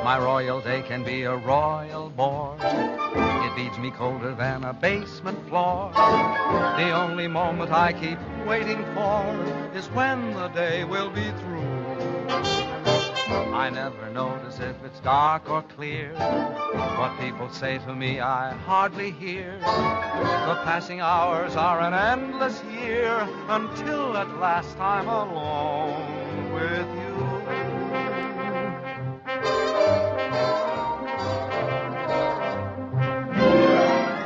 My royal day can be a royal bore. It beats me colder than a basement floor. The only moment I keep waiting for is when the day will be through. I never notice if it's dark or clear. What people say to me I hardly hear. The passing hours are an endless year until at last I'm alone with you.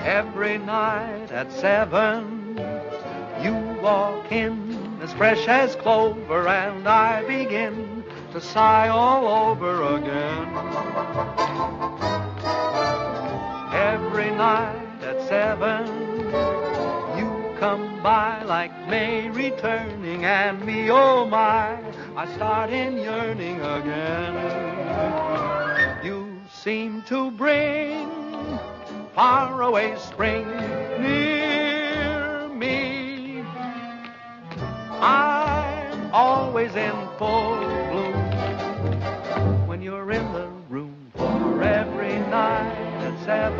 Every night at 7, you walk in as fresh as clover, and I begin to sigh all over again. Every night at 7, you come by like May returning, and me, oh my, I start in yearning again. You seem to bring faraway spring near me. I'm always in full bloom when you're in the room. For every night at 7,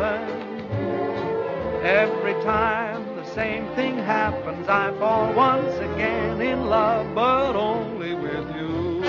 every time the same thing happens, I fall once again in love, but only with you.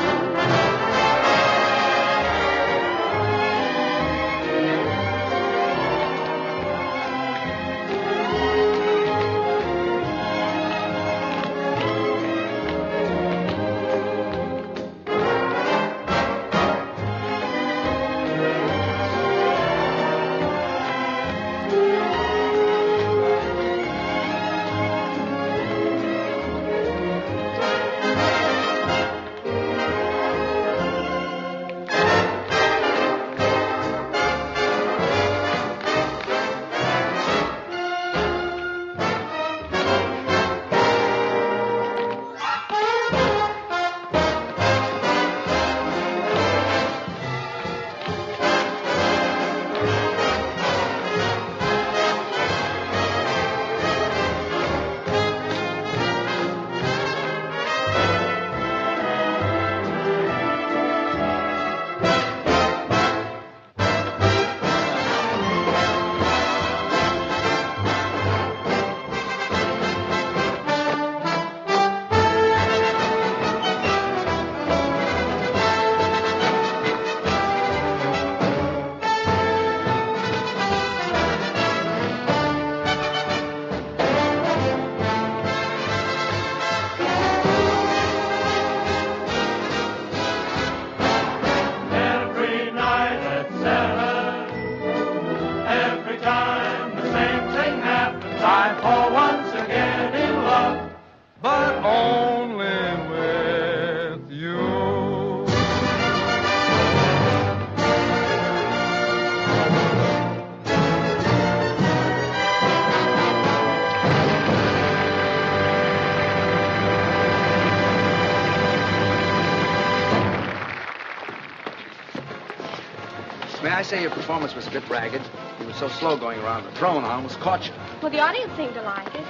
May I say your performance was a bit ragged? You were so slow going around the throne, I almost caught you. Well, the audience seemed to like it.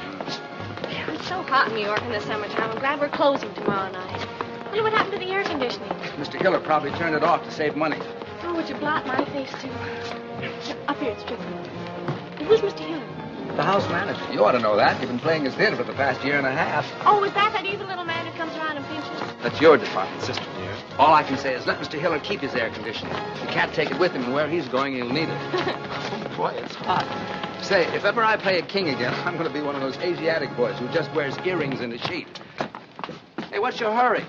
It's so hot in New York in the summertime. I'm glad we're closing tomorrow night. Wonder what happened to the air conditioning. Mr. Hiller probably turned it off to save money. Oh, would you blot my face, too? Up here, it's tricky. Who's Mr. Hiller? The house manager. You ought to know that. You've been playing his theater for the past year and a half. Oh, is that evil little man who comes around and pinches? That's your department, sister dear. All I can say is let Mr. Hiller keep his air conditioning. He can't take it with him, and where he's going, he'll need it. Oh, boy, it's hot. Say, if ever I play a king again, I'm going to be one of those Asiatic boys who just wears earrings and a sheet. Hey, what's your hurry?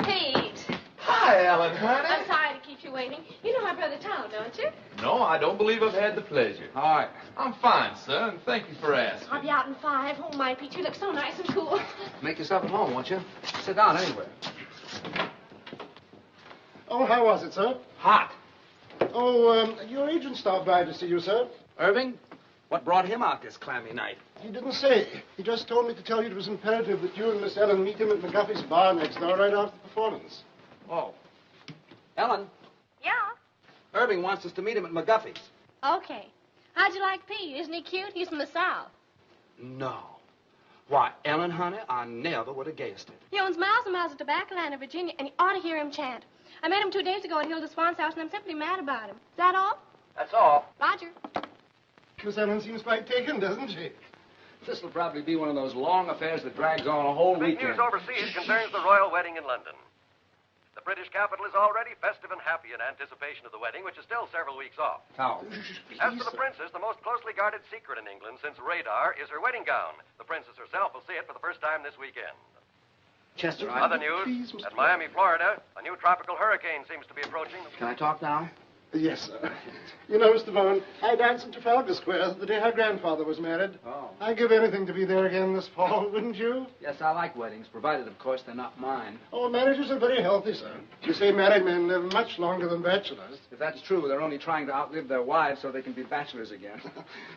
Pete. Hi, Ellen, honey. I'm sorry to keep you waiting. You know my brother Tom, don't you? No, I don't believe I've had the pleasure. All right. I'm fine, sir, and thank you for asking. I'll be out in 5. Oh, my, Pete, you look so nice and cool. Make yourself at home, won't you? Sit down anywhere. Oh, how was it, sir? Hot. Oh, your agent stopped by to see you, sir. Irving, what brought him out this clammy night? He didn't say. He just told me to tell you it was imperative that you and Miss Ellen meet him at McGuffey's bar next door right after the performance. Oh. Ellen, Yeah? Irving wants us to meet him at McGuffey's. Okay. How'd you like Pete? Isn't he cute? He's from the South. No. Why, Ellen, honey, I never would have guessed it. He owns miles and miles of tobacco land in Virginia, and you ought to hear him chant. I met him 2 days ago at Hilda Swan's house, and I'm simply mad about him. Is that all? That's all. Roger. Miss Ellen seems quite taken, doesn't she? This will probably be one of those long affairs that drags on a whole Big weekend. news overseas concerns the royal wedding in London. The British capital is already festive and happy in anticipation of the wedding, which is still several weeks off. How? As for the princess, the most closely guarded secret in England since radar is her wedding gown. The princess herself will see it for the first time this weekend. Chester, Other news, at Miami, Florida, a new tropical hurricane seems to be approaching. Can I talk now? Yes, sir. You know, Mr. Vaughan, I danced in Trafalgar Square the day her grandfather was married. Oh. I'd give anything to be there again this fall, wouldn't you? Yes, I like weddings, provided, of course, they're not mine. Oh, marriages are very healthy, sir. You say married men live much longer than bachelors. If that's true, they're only trying to outlive their wives so they can be bachelors again.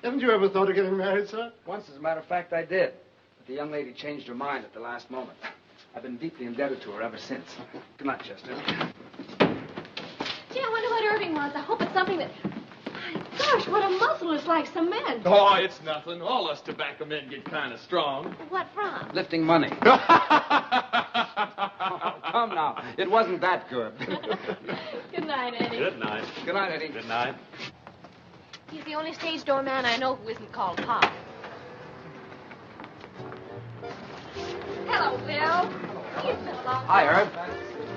Haven't you ever thought of getting married, sir? Once, as a matter of fact, I did. But the young lady changed her mind at the last moment. I've been deeply indebted to her ever since. Good night, Chester. Gee, I wonder what Irving wants. I hope it's something that... My gosh, what a muscle. It's like cement. Oh, it's nothing. All us tobacco men get kind of strong. What from? Lifting money. Oh, come now. It wasn't that good. Good night, Eddie. Good night. Good night, Eddie. Good night. He's the only stage door man I know who isn't called Pop. Hello, Bill. It's been a long Hi, time. Herb.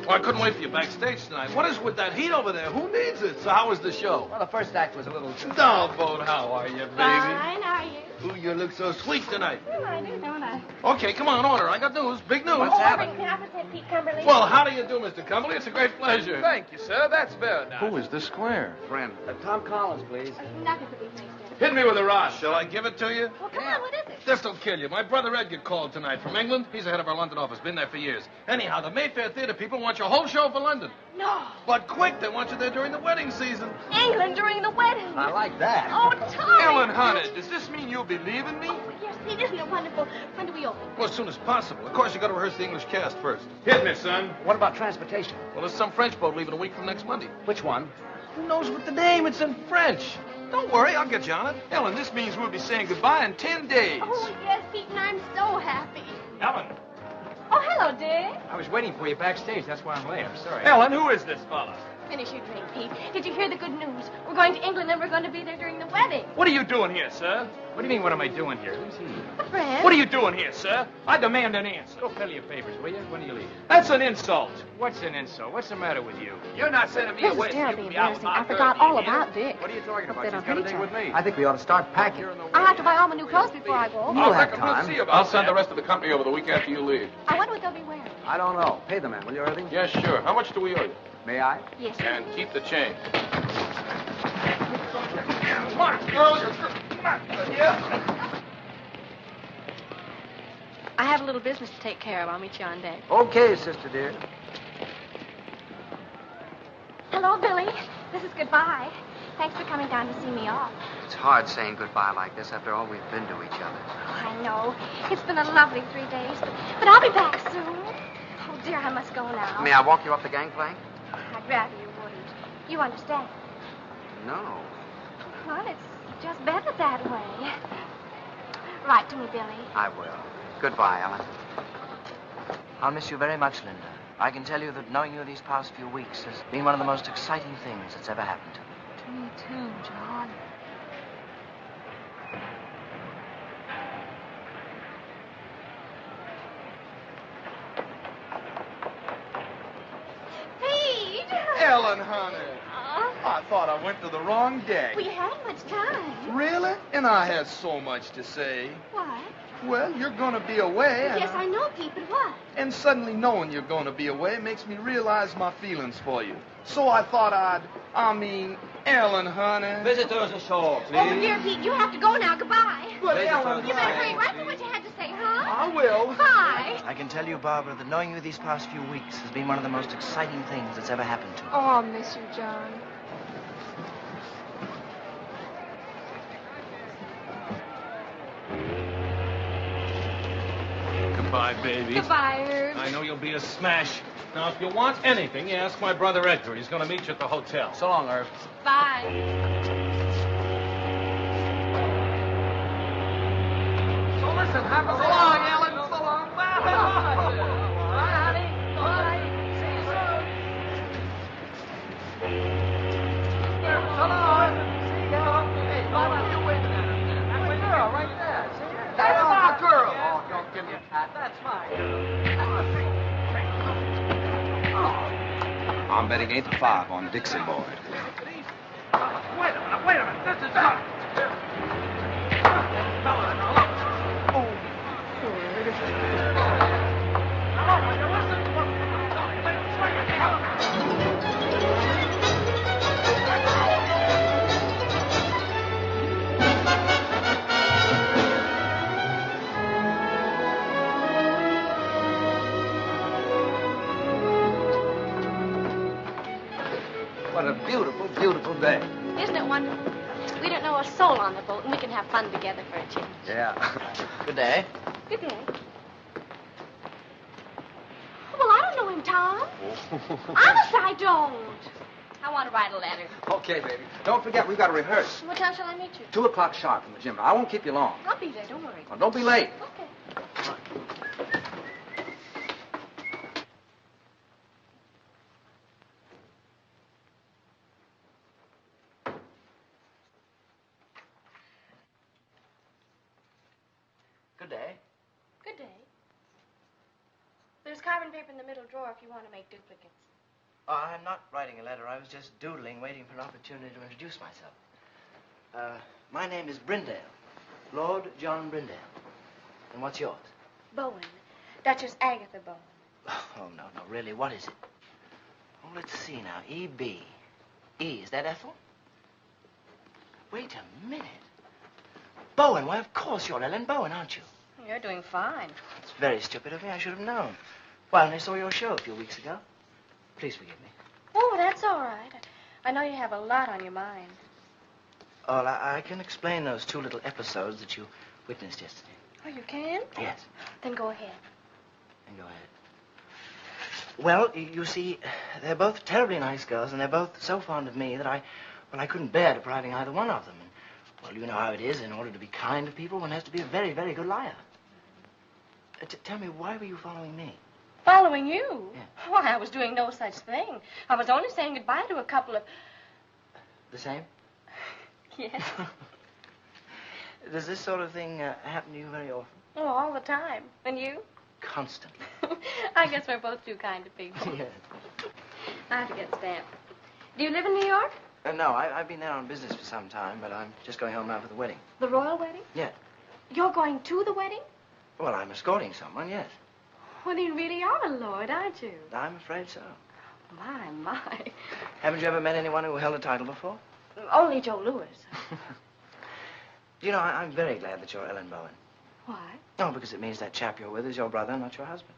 Well, I couldn't wait for you backstage tonight. What is with that heat over there? Who needs it? So how was the show? Well, the first act was a little... Downboat, how are you, baby? Fine, how are you? Ooh, you look so sweet tonight. Oh, I do, don't I? Okay, come on, order. I got news. Big news. Irving, can I present Pete Cumberly? Well, how do you do, Mr. Cumberly? It's a great pleasure. Thank you, sir. That's very nice. Who is this square? Friend. Tom Collins, please. Nothing to be pleased with. Hit me with a rod. Shall I give it to you? Well, come on, what is it? This'll kill you. My brother Edgar called tonight from England. He's the head of our London office. Been there for years. Anyhow, the Mayfair Theatre people want your whole show for London. No. But quick, they want you there during the wedding season. England during the wedding. I like that. Oh, Tommy. Ellen, honey, does this mean you'll be leaving me? Oh, yes, Pete, isn't it wonderful? When do we open? Well, as soon as possible. Of course, you got to rehearse the English cast first. Hit me, son. What about transportation? Well, there's some French boat leaving a week from next Monday. Which one? Who knows what the name? It's in French. Don't worry, I'll get you on it. Ellen, this means we'll be saying goodbye in 10 days. Oh, yes, Pete, and I'm so happy. Ellen. Oh, hello, Dick. I was waiting for you backstage. That's why I'm late. I'm sorry. Ellen, who is this fella? Finish your drink, Pete. Did you hear the good news? We're going to England and we're going to be there during the wedding. What are you doing here, sir? What do you mean, what am I doing here? Who's he? A friend. What are you doing here, sir? I demand an answer. Go fill your papers, will you? When do you leave? That's an insult. What's an insult? What's the matter with you? You're not sending me This away. is so you terribly can be out embarrassing. with my I forgot girl, all you hear? about Dick. What are you talking Hope about? they She's don't got a hate date each with other. me. I think we ought to start packing. I'll have to buy all my new clothes before I go. You'll have We'll time. see about I'll send that. the rest of the company over the week after you leave. I wonder what they'll be wearing. I don't know. Pay the man, will you, Irving? Yes, sure. How much do we owe you? May I? Yes. And keep the change. Come on, girls. Come on. Yeah. I have a little business to take care of. I'll meet you on deck. Okay, sister dear. Hello, Billy. This is goodbye. Thanks for coming down to see me off. It's hard saying goodbye like this after all we've been to each other. I know. It's been a lovely 3 days, but I'll be back soon. Oh, dear, I must go now. May I walk you up the gangplank? I'd rather you wouldn't. You understand? No. Well, it's just better that way. Write to me, Billy. I will. Goodbye, Ellen. I'll miss you very much, Linda. I can tell you that knowing you these past few weeks has been one of the most exciting things that's ever happened to me. To me, too, John. Pete! Ellen, honey. Oh, I thought I went to the wrong deck. we hadn't much time. Really? And I had so much to say. What? Well, you're going to be away. Yes, I know, Pete, but what? And suddenly knowing you're going to be away makes me realize my feelings for you. So I thought Ellen, honey. Visitors ashore, Oh, but dear Pete, you have to go now. Goodbye. But Ellen, You better hurry right to what you had to say, huh? I will. Bye. I can tell you, Barbara, that knowing you these past few weeks has been one of the most exciting things that's ever happened to me. Oh, I'll miss you, John. Goodbye, baby. Goodbye, Herb. I know you'll be a smash. Now, if you want anything, you ask my brother Edgar. He's going to meet you at the hotel. So long, Irv. Bye. So listen, have a... So long, in your hat. That's mine. I'm betting 8-5 on Dixie Boy. Wait a minute. This is out. What a beautiful, beautiful day. Isn't it wonderful? We don't know a soul on the boat, and we can have fun together for a change. Yeah. Good day. Good day. Well, I don't know him, Tom. Honest, I don't. I want to write a letter. Okay, baby. Don't forget, we've got to rehearse. What time shall I meet you? 2 o'clock sharp in the gym. I won't keep you long. I'll be there, don't worry. Well, don't be late. Okay. Good day. Good day. There's carbon paper in the middle drawer if you want to make duplicates. Oh, I'm not writing a letter. I was just doodling, waiting for an opportunity to introduce myself. My name is Brindale. Lord John Brindale. And what's yours? Bowen. Duchess Agatha Bowen. Oh, no, really, what is it? Oh, let's see now. E.B. E, is that Ethel? Wait a minute. Bowen, why, of course you're Ellen Bowen, aren't you? You're doing fine. It's very stupid of me. I should have known. Well, I saw your show a few weeks ago. Please forgive me. Oh, that's all right. I know you have a lot on your mind. Oh, I can explain those 2 little episodes that you witnessed yesterday. Oh, you can? Yes. Then go ahead. And go ahead. Well, you see, they're both terribly nice girls, and they're both so fond of me that I couldn't bear depriving either one of them. And, well, you know how it is. In order to be kind to people, one has to be a very, very good liar. Tell me, why were you following me? Following you? Yeah. Why, I was doing no such thing. I was only saying goodbye to a couple of... The same? Yes. Does this sort of thing happen to you very often? Oh, all the time. And you? Constantly. I guess we're both too kind to people. Yes. I have to get stamped. Do you live in New York? No, I've been there on business for some time, but I'm just going home now for the wedding. The royal wedding? Yeah. You're going to the wedding? Well, I'm escorting someone, yes. Well, you really are a lord, aren't you? I'm afraid so. My. Haven't you ever met anyone who held a title before? Only Joe Louis. You know, I'm very glad that you're Ellen Bowen. Why? No, because it means that chap you're with is your brother, not your husband.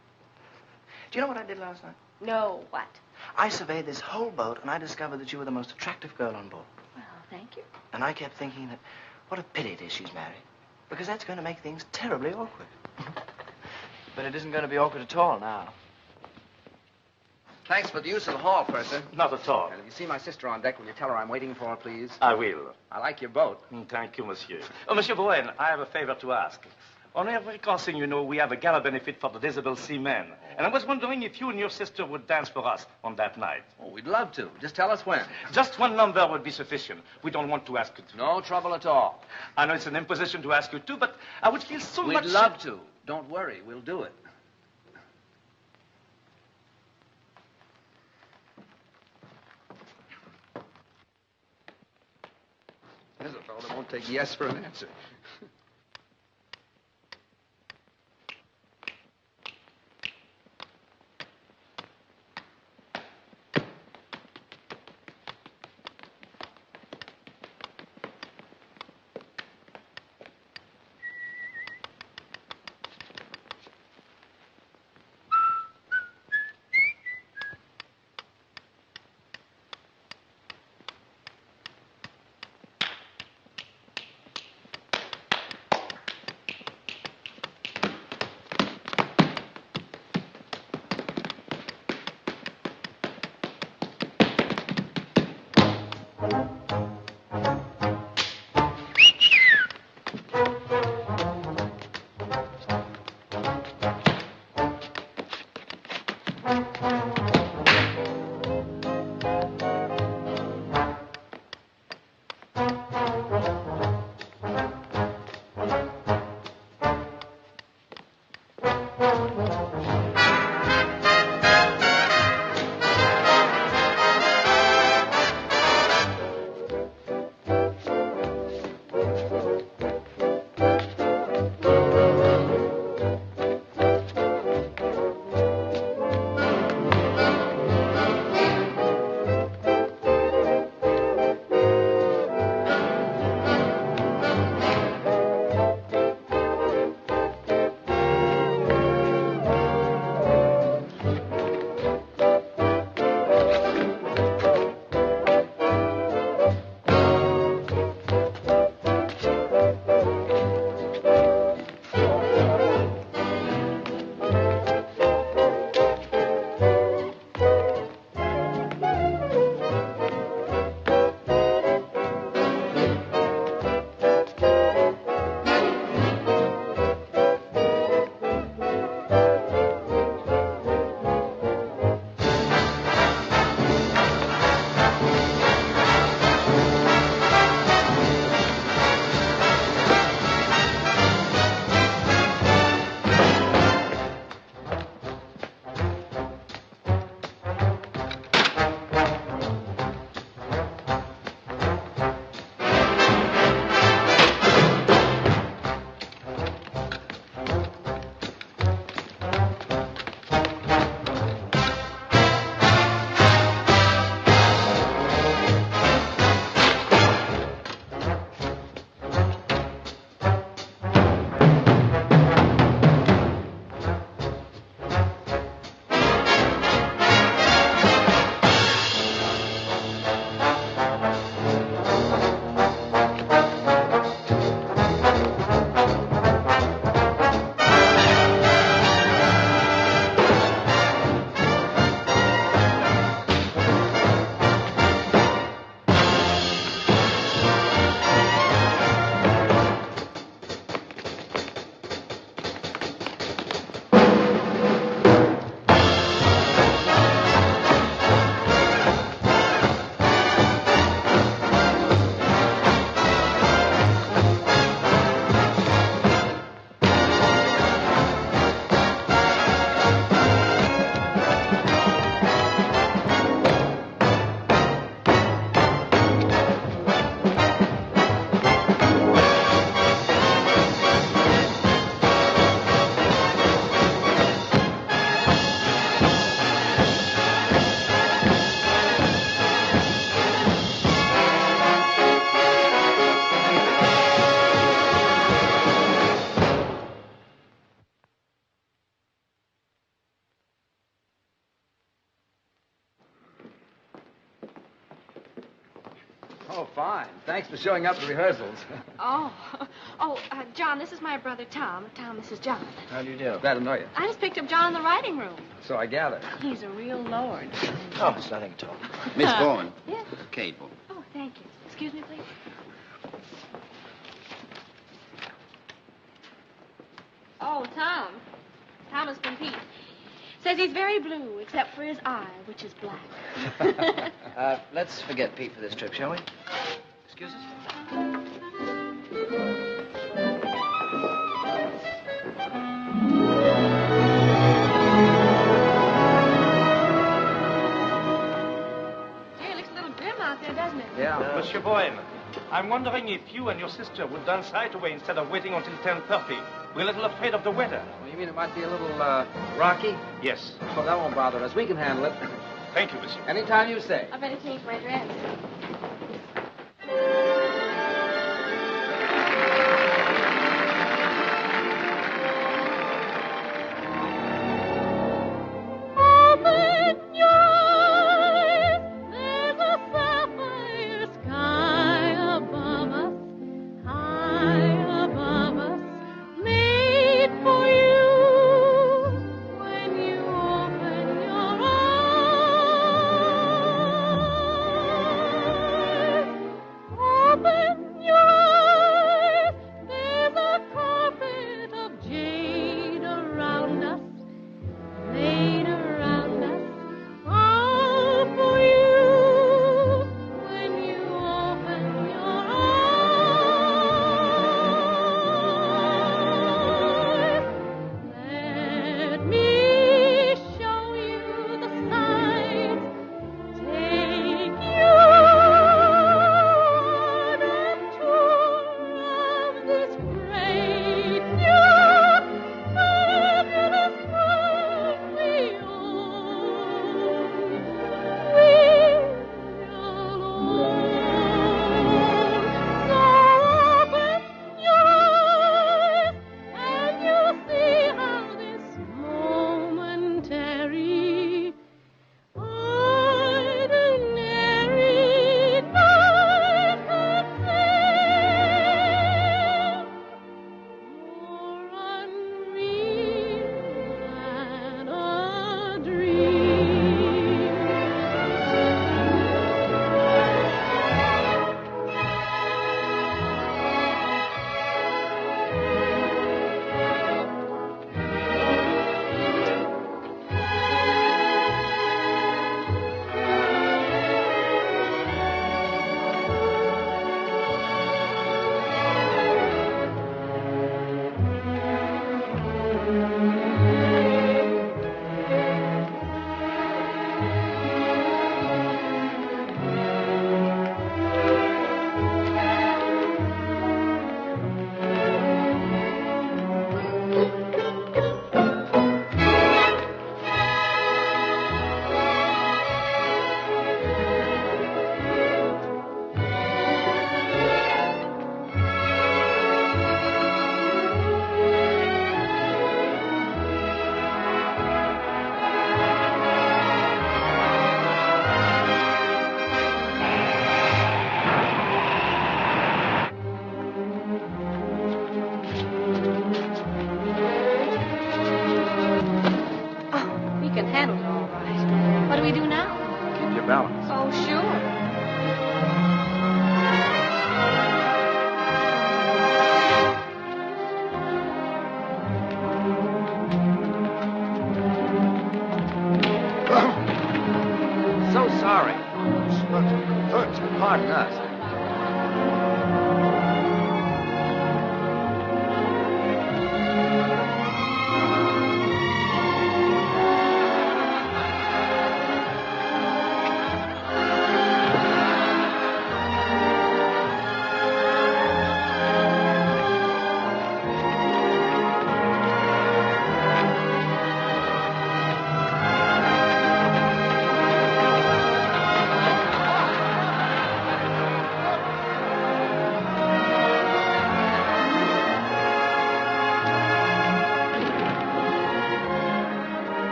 Do you know what I did last night? No, what? I surveyed this whole boat, and I discovered that you were the most attractive girl on board. Well, thank you. And I kept thinking that what a pity it is she's married. Because that's going to make things terribly awkward. But it isn't going to be awkward at all now. Thanks for the use of the hall, Purser. Not at all. And if you see my sister on deck, will you tell her I'm waiting for her, please? I will. I like your boat. Thank you, monsieur. Oh, Monsieur Bowen, I have a favor to ask. On every crossing, you know, we have a gala benefit for the disabled seamen. And I was wondering if you and your sister would dance for us on that night. Oh, we'd love to. Just tell us when. Just one number would be sufficient. We don't want to ask you to. No trouble at all. I know it's an imposition to ask you to, but I would feel so much... We'd love to. Don't worry. We'll do it. There's a fellow that won't take yes for an answer. Oh, fine. Thanks for showing up to rehearsals. John, this is my brother Tom. Tom, this is John. How do you do? Glad to know you. I just picked up John in the writing room. So I gather. He's a real lord. Oh, it's nothing at all. Miss Bowen. Yes? Kate Bowen. Oh, thank you. Excuse me, please. Oh, Tom. Thomas from Pete. Says he's very blue, except for his eye, which is black. Let's forget Pete for this trip, shall we? Excuse us? Gee, it looks a little grim out there, doesn't it? Yeah. Monsieur Bowen, I'm wondering if you and your sister would dance right away instead of waiting until 10:30. We're a little afraid of the weather. Well, you mean it might be a little, rocky? Yes. Oh, that won't bother us. We can handle it. Thank you, monsieur. Anytime you say. I better change my dress. Open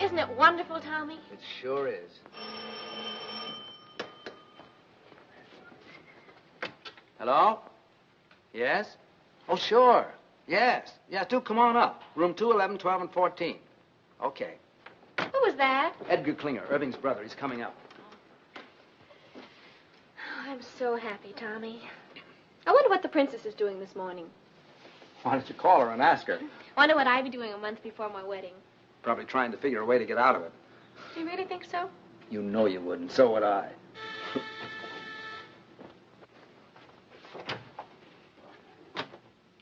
Isn't it wonderful, Tommy? It sure is. Hello? Yes? Oh, sure. Yes. Yeah, do come on up. Room 2, 11, 12, and 14. Okay. Who was that? Edgar Klinger, Irving's brother. He's coming up. Oh, I'm so happy, Tommy. I wonder what the princess is doing this morning. Why don't you call her and ask her? Wonder what I'd be doing a month before my wedding. Probably trying to figure a way to get out of it. Do you really think so? You know you wouldn't. So would I.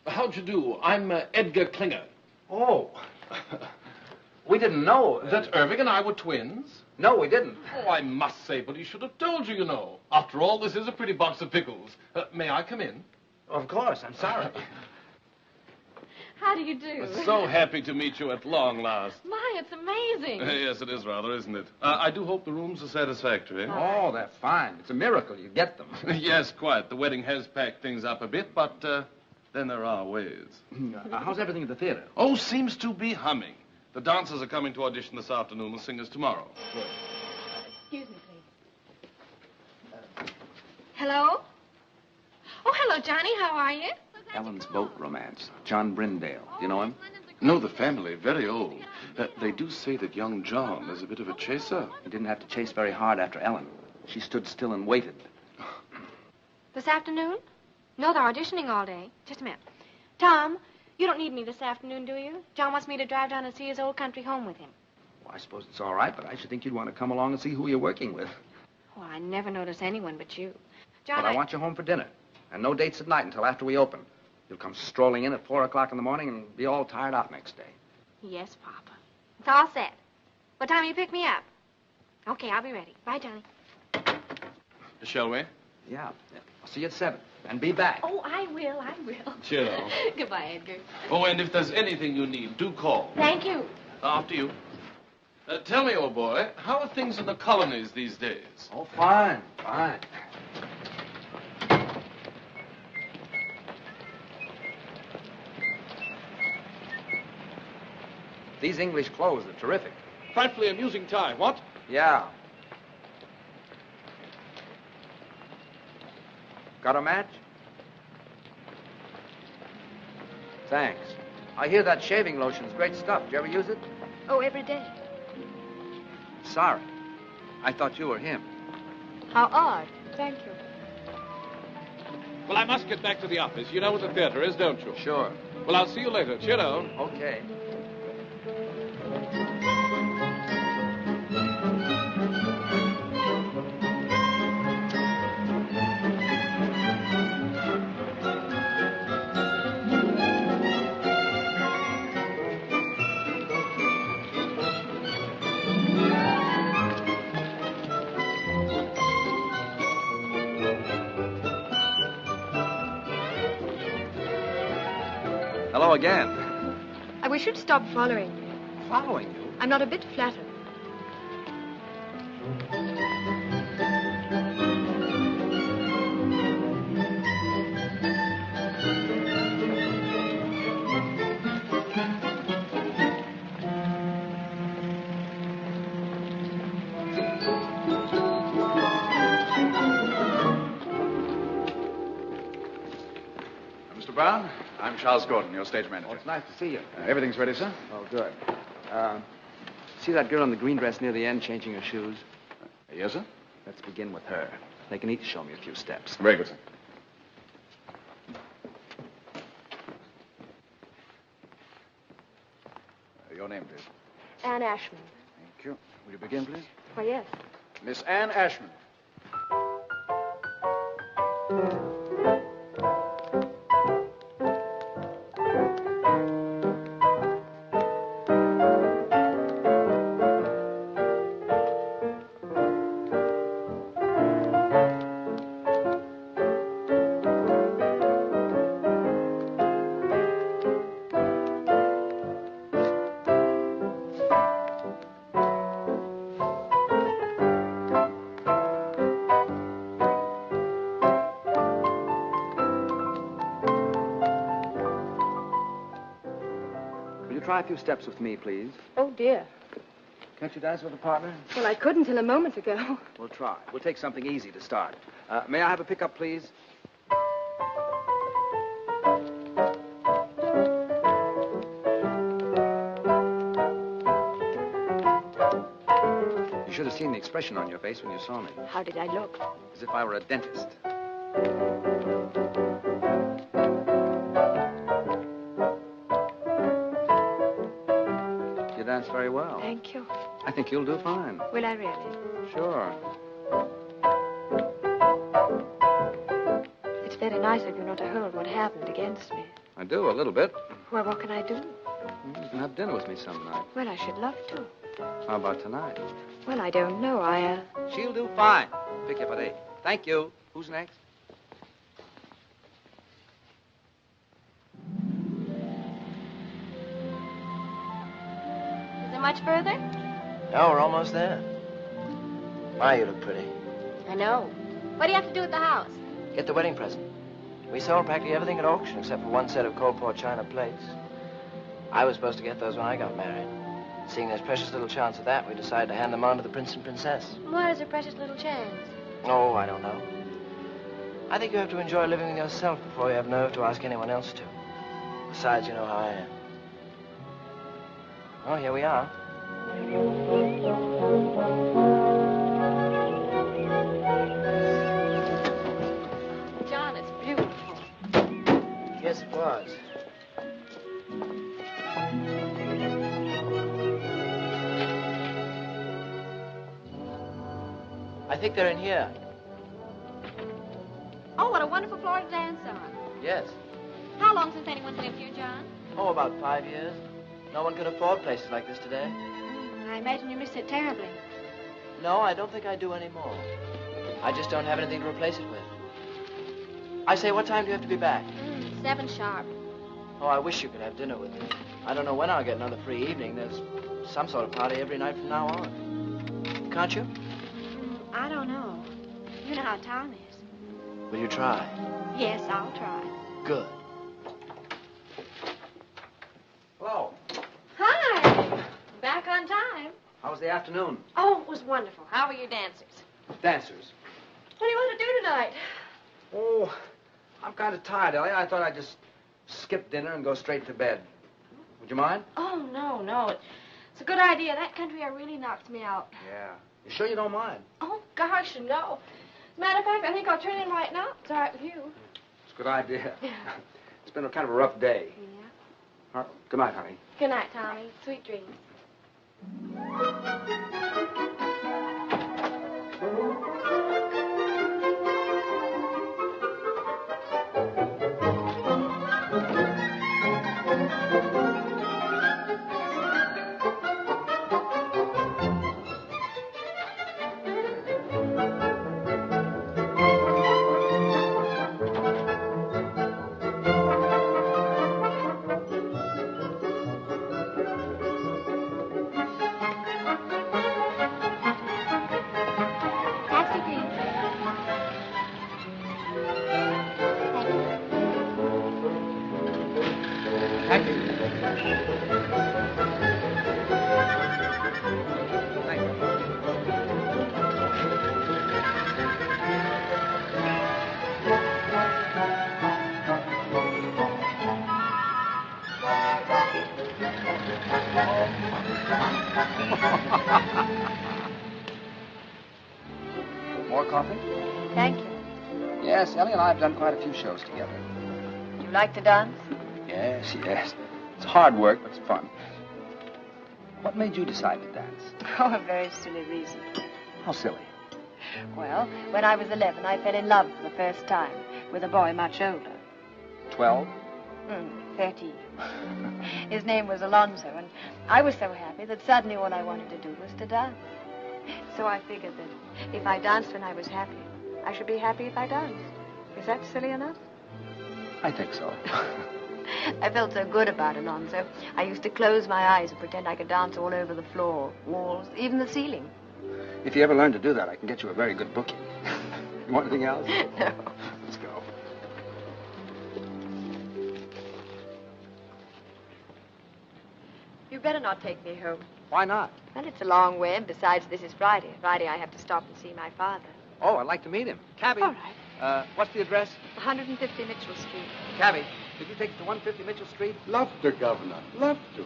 How'd you do? I'm Edgar Klinger. Oh. We didn't know. That Irving and I were twins? No, we didn't. Oh, I must say, but he should have told you, you know. After all, this is a pretty box of pickles. May I come in? Of course. I'm sorry. How do you do? So happy to meet you at long last. My, it's amazing. Yes, it is rather, isn't it? I do hope the rooms are satisfactory. Oh, they're fine. It's a miracle you get them. Yes, quite. The wedding has packed things up a bit, but then there are ways. How's everything at the theater? Oh, seems to be humming. The dancers are coming to audition this afternoon, the singers tomorrow. Excuse me, please. Hello? Oh, hello, Johnny. How are you? Ellen's boat romance. John Brindale. Do you know him? No, the family, very old. They do say that young John is a bit of a chaser. He didn't have to chase very hard after Ellen. She stood still and waited. This afternoon? No, they're auditioning all day. Just a minute. Tom, you don't need me this afternoon, do you? John wants me to drive down and see his old country home with him. Well, I suppose it's all right, but I should think you'd want to come along and see who you're working with. Oh, I never notice anyone but you. John, But I want you home for dinner. And no dates at night until after we open. You'll come strolling in at 4 o'clock in the morning and be all tired out next day. Yes, Papa. It's all set. What time will you pick me up? Okay, I'll be ready. Bye, Johnny. Shall we? Yeah. I'll see you at 7. And be back. Oh, I will. I will. Cheerio. Goodbye, Edgar. Oh, and if there's anything you need, do call. Thank you. After you. Tell me, old boy, how are things in the colonies these days? Oh, fine. Fine. These English clothes are terrific. Frightfully amusing tie, what? Yeah. Got a match? Thanks. I hear that shaving lotion's great stuff. Did you ever use it? Oh, every day. Sorry. I thought you were him. How odd. Thank you. Well, I must get back to the office. You know where the theater is, don't you? Sure. Well, I'll see you later. Cheerio. Okay. Hello again. I wish you'd stop following me. Following you? I'm not a bit flattered. Mr. Brown, I'm Charles Gordon, your stage manager. Oh, it's nice to see you. Everything's ready, sir? Oh, good. See that girl in the green dress near the end changing her shoes? Yes, sir? Let's begin with her. They can each show me a few steps. Very good, sir. Your name, please. Anne Ashman. Thank you. Will you begin, please? Why, yes. Miss Anne Ashman. try a few steps with me, please? Oh, dear. Can't you dance with a partner? Well, I couldn't till a moment ago. We'll try. We'll take something easy to start. May I have a pickup, please? You should have seen the expression on your face when you saw me. How did I look? As if I were a dentist. You dance very well. Thank you. I think you'll do fine. Will I really? Sure. It's very nice of you not to hold what happened against me. I do, a little bit. Well, what can I do? You can have dinner with me some night. Well, I should love to. How about tonight? Well, I don't know. She'll do fine. Pick you up at 8. Thank you. Who's next? Is it much further? No, we're almost there. My, you look pretty. I know. What do you have to do at the house? Get the wedding present. We sold practically everything at auction except for one set of Coalport china plates. I was supposed to get those when I got married. Seeing there's precious little chance of that, we decided to hand them on to the prince and princess. What is a precious little chance? Oh, I don't know. I think you have to enjoy living with yourself before you have nerve to ask anyone else to. Besides, you know how I am. Oh, here we are. John, it's beautiful. Yes, it was. I think they're in here. Oh, what a wonderful floor to dance on. Yes. How long since anyone's lived here, John? Oh, about 5 years. No one can afford places like this today. I imagine you missed it terribly. No, I don't think I do anymore. I just don't have anything to replace it with. I say, what time do you have to be back? 7 sharp. Oh, I wish you could have dinner with me. I don't know when I'll get another free evening. There's some sort of party every night from now on. Can't you? I don't know. You know how Tom is. Will you try? Yes, I'll try. Good. Hello. Hi. Back on time. How was the afternoon? Oh, it was wonderful. How were your dancers? Dancers. What do you want to do tonight? Oh, I'm kind of tired, Ellie. I thought I'd just skip dinner and go straight to bed. Would you mind? Oh, no. It's a good idea. That country air really knocks me out. Yeah. You sure you don't mind? Oh, gosh, no. As a matter of fact, I think I'll turn in right now. It's all right with you. It's a good idea. It's been a kind of a rough day. Yeah. All right. Good night, honey. Good night, Tommy. Sweet dreams. More coffee? Thank you. Yes, Ellie and I have done quite a few shows together. You like to dance? Yes. It's hard work, but it's fun. What made you decide to dance? Oh, a very silly reason. How silly. Well, when I was 11, I fell in love for the first time with a boy much older. 12? 13. His name was Alonzo, and I was so happy that suddenly all I wanted to do was to dance. So I figured that if I danced when I was happy, I should be happy if I danced. Is that silly enough? I think so. I felt so good about Alonzo. I used to close my eyes and pretend I could dance all over the floor, walls, even the ceiling. If you ever learn to do that, I can get you a very good booking. You want anything else? No. Let's go. better not take me home. Why not? Well, it's a long way, and besides, this is Friday. Friday, I have to stop and see my father. Oh, I'd like to meet him. Cabby. All right. What's the address? 150 Mitchell Street. Cabby, could you take us to 150 Mitchell Street? Love to, Governor. Love to.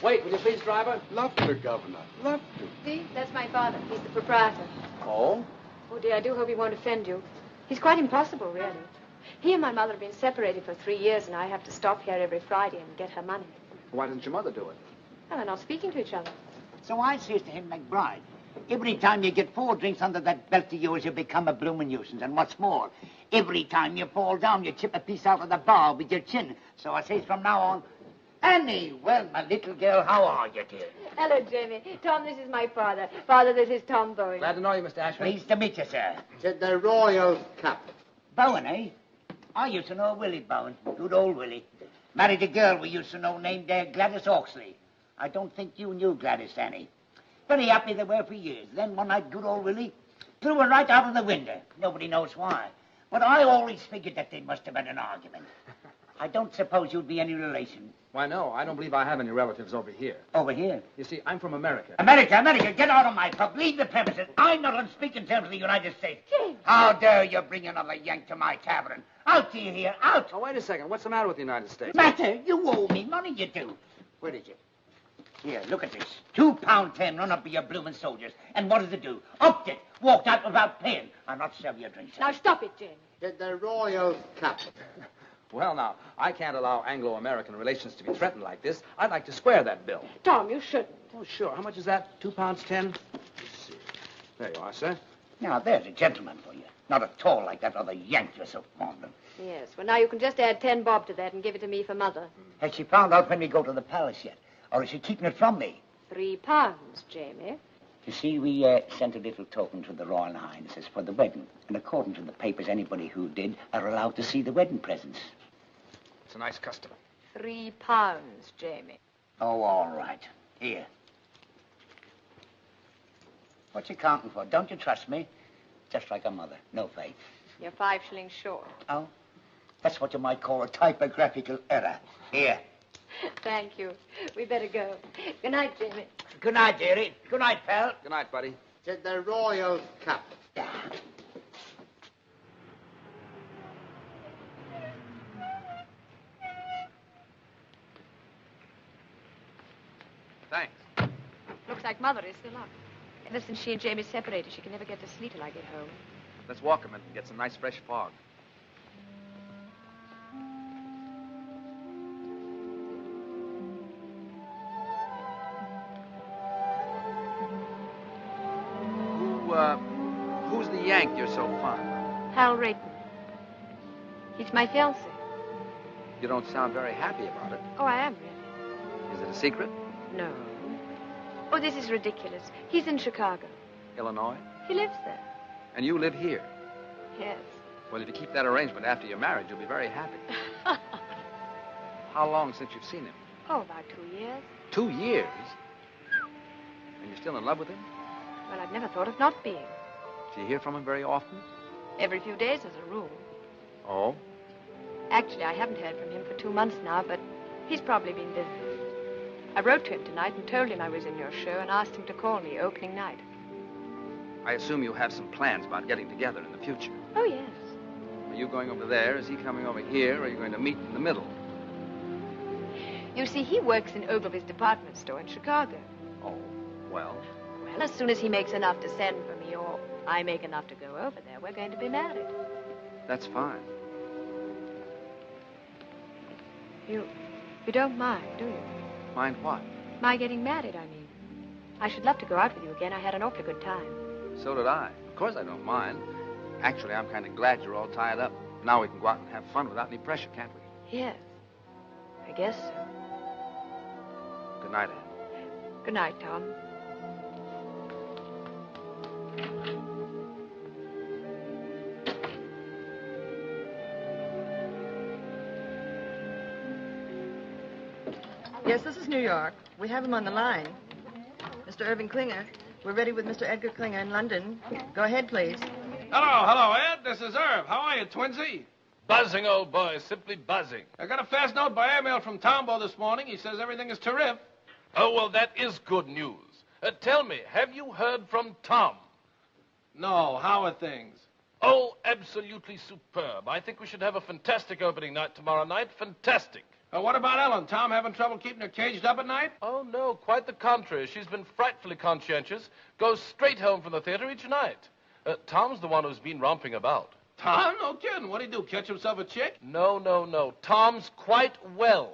Wait, will you please, driver? Love to, Governor. Love to. See, that's my father. He's the proprietor. Oh? Oh, dear, I do hope he won't offend you. He's quite impossible, really. He and my mother have been separated for 3 years, and I have to stop here every Friday and get her money. Why doesn't your mother do it? Well, they're not speaking to each other. So I says to him, McBride, every time you get 4 drinks under that belt of yours, you become a bloomin' nuisance. And what's more, every time you fall down, you chip a piece out of the bar with your chin. So I says from now on, Annie, well, my little girl, how are you, dear? Hello, Jamie. Tom, this is my father. Father, this is Tom Bowen. Glad to know you, Mr. Ashford. Pleased to meet you, sir. To the Royal Cup. Bowen, eh? I used to know Willie Bowen. Good old Willie. Married a girl we used to know named Gladys Oxley. I don't think you knew Gladys, Annie. Very happy they were for years. Then one night, good old Willie threw her right out of the window. Nobody knows why. But I always figured that they must have had an argument. I don't suppose you'd be any relation. Why, no. I don't believe I have any relatives over here. Over here? You see, I'm from America. America, get out of my pub. Leave the premises. I'm not on speaking terms with the United States. James. How dare you bring another Yank to my tavern? Out to you here, out. Oh, wait a second. What's the matter with the United States? Matter? You owe me money, you do. Where is it? Here, look at this. £2.10 run up for your bloomin' soldiers. And what does it do? Upped it. Walked out without paying. I'll not serve you a drink, sir. Now, stop it, Jamie. To the Royal Cup. Well, now, I can't allow Anglo-American relations to be threatened like this. I'd like to square that bill. Tom, you shouldn't. Oh, sure. How much is that? £2.10? Let's see. There you are, sir. Now, there's a gentleman for you. Not at all like that other Yank you're so fond of. Yes, well, now you can just add 10 bob to that and give it to me for Mother. Has she found out when we go to the palace yet? Or is she keeping it from me? £3, Jamie. You see, we sent a little token to the Royal Highnesses for the wedding. And according to the papers, anybody who did are allowed to see the wedding presents. It's a nice custom. £3, Jamie. Oh, all right. Here. What you counting for? Don't you trust me? Just like a mother. No faith. You're 5 shillings short. Oh? That's what you might call a typographical error. Here. Thank you. We better go. Good night, Jamie. Good night, dearie. Good night, pal. Good night, buddy. To the Royal Cup. Thanks. Looks like Mother is still up. Ever since she and Jamie separated, she can never get to sleep till I get home. Let's walk a minute and get some nice fresh fog. Who's the Yank you're so fond of? Hal Rayton. He's my fiancé. You don't sound very happy about it. Oh, I am, really. Is it a secret? No. Oh, this is ridiculous. He's in Chicago. Illinois? He lives there. And you live here? Yes. Well, if you keep that arrangement after you're married, you'll be very happy. How long since you've seen him? Oh, about 2 years. 2 years? And you're still in love with him? Well, I've never thought of not being. Do you hear from him very often? Every few days, as a rule. Oh? Actually, I haven't heard from him for 2 months now, but he's probably been busy. I wrote to him tonight and told him I was in your show and asked him to call me opening night. I assume you have some plans about getting together in the future. Oh, yes. Are you going over there? Is he coming over here? Or are you going to meet in the middle? You see, he works in Ogilvy's department store in Chicago. Oh, well. Well, as soon as he makes enough to send for me, or I make enough to go over there, we're going to be married. That's fine. You don't mind, do you? Mind what? My getting married, I mean. I should love to go out with you again. I had an awfully good time. So did I. Of course I don't mind. Actually, I'm kind of glad you're all tied up. Now we can go out and have fun without any pressure, can't we? Yes. I guess so. Good night, Anne. Good night, Tom. Yes, this is New York. We have him on the line. Mr. Irving Klinger. We're ready with Mr. Edgar Klinger in London. Go ahead, please. Hello, Ed. This is Irv. How are you, Twinsy? Buzzing, old boy. Simply buzzing. I got a fast note by airmail from Tombo this morning. He says everything is terrific. Oh, well, that is good news. Tell me, have you heard from Tom? No, how are things? Oh, absolutely superb. I think we should have a fantastic opening night tomorrow night. Fantastic. What about Ellen? Tom having trouble keeping her caged up at night? Oh, no, quite the contrary. She's been frightfully conscientious. Goes straight home from the theater each night. Tom's the one who's been romping about. Tom? No kidding. What'd he do, catch himself a chick? No. Tom's quite well.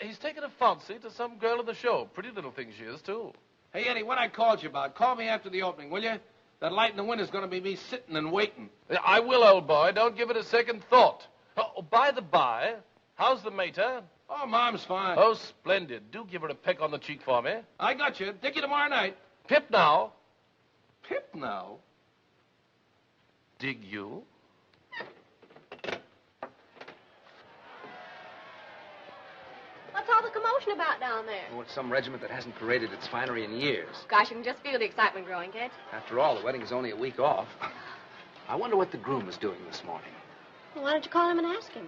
He's taken a fancy to some girl in the show. Pretty little thing she is, too. Hey, Eddie, what I called you about, call me after the opening, will you? That light in the window's going to be me sitting and waiting. I will, old boy. Don't give it a second thought. Oh, by the by, how's the mater? Oh, Mom's fine. Oh, splendid. Do give her a peck on the cheek for me. I got you. Dick you tomorrow night. Pip now. Pip now? Dig you? What's all the commotion about down there? Oh, it's some regiment that hasn't paraded its finery in years. Gosh, you can just feel the excitement growing, can't you? After all, the wedding is only a week off. I wonder what the groom is doing this morning. Well, why don't you call him and ask him?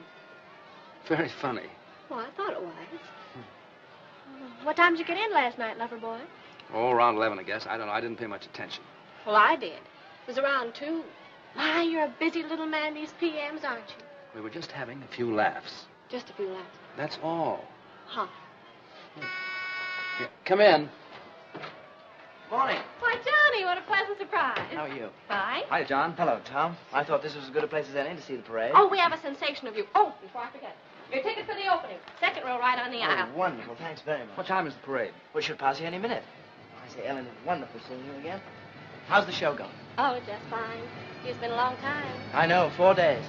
Very funny. Well, I thought it was. What time did you get in last night, lover boy? Oh, around 11, I guess. I don't know. I didn't pay much attention. Well, I did. It was around 2. My, you're a busy little man these PMs, aren't you? We were just having a few laughs. Just a few laughs. That's all. Huh. Yeah, come in. Morning. Why, Johnny, what a pleasant surprise. How are you? Fine. Hi, John. Hello, Tom. I thought this was as good a place as any to see the parade. Oh, we have a sensation of you. Oh, before I forget. Your ticket for the opening. Second row right on the aisle. Oh, wonderful. Thanks very much. What time is the parade? We should pass you any minute. I say, Ellen, it's wonderful seeing you again. How's the show going? Oh, just fine. It's been a long time. I know, 4 days.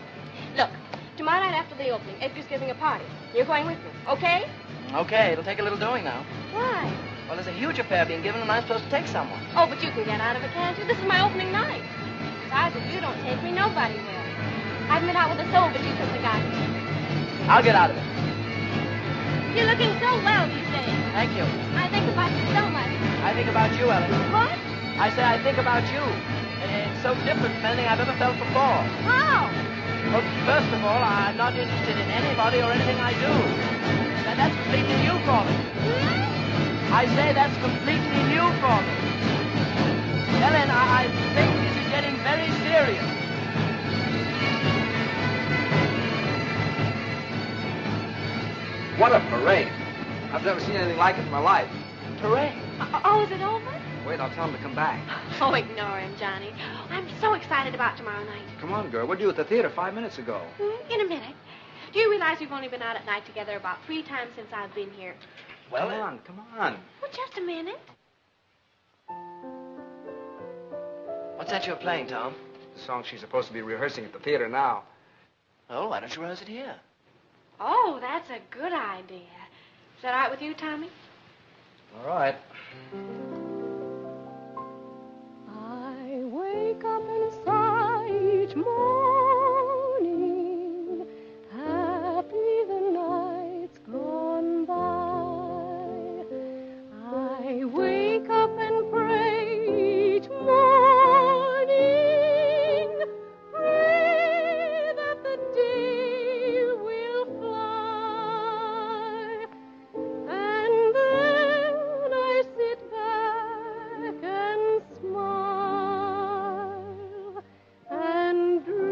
Look, tomorrow night after the opening, Edgar's giving a party. You're going with me, okay? Okay, it'll take a little doing now. Why? Well, there's a huge affair being given, and I'm supposed to take someone. Oh, but you can get out of it, can't you? This is my opening night. Besides, if you don't take me, nobody will. I've been out with a soul, but you took the guy. I'll get out of it. You're looking so well these days. Thank you. I think about you so much. I think about you, Ellen. What? I say I think about you. It's so different from anything I've ever felt before. How? Well, first of all, I'm not interested in anybody or anything I do. And that's completely new for me. I say that's completely new for me. Ellen, I think this is getting very serious. What a parade. I've never seen anything like it in my life. Parade? Oh, is it over? Wait, I'll tell him to come back. Oh, ignore him, Johnny. I'm so excited about tomorrow night. Come on, girl. We're due at the theater 5 minutes ago. In a minute. Do you realize we've only been out at night together about 3 times since I've been here? Well, come on. Well, just a minute. What's that you're playing, Tom? The song she's supposed to be rehearsing at the theater now. Oh, why don't you rehearse it here? Oh, that's a good idea. Is that all right with you, Tommy? All right. I wake up and sigh each morning, happy the night's gone by. I wake up and pray each morning, pray that the day will fly, and then I sit back and smile and dream.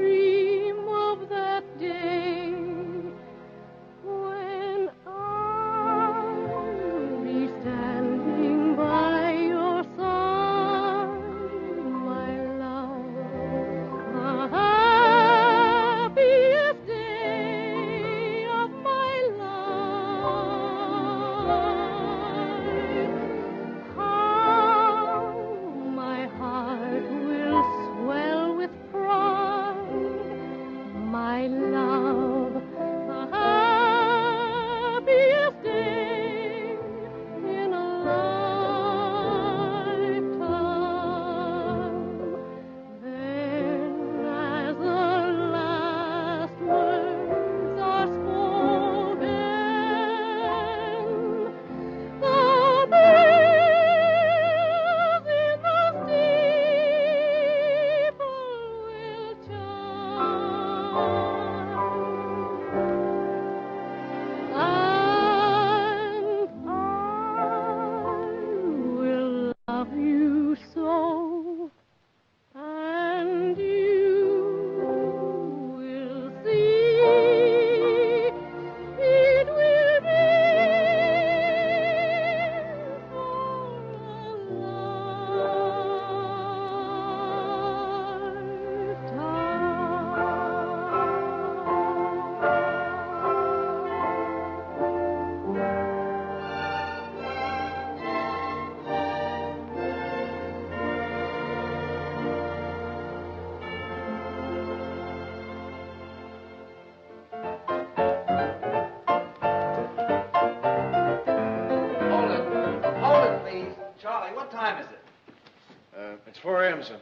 It's 4 a.m., sir.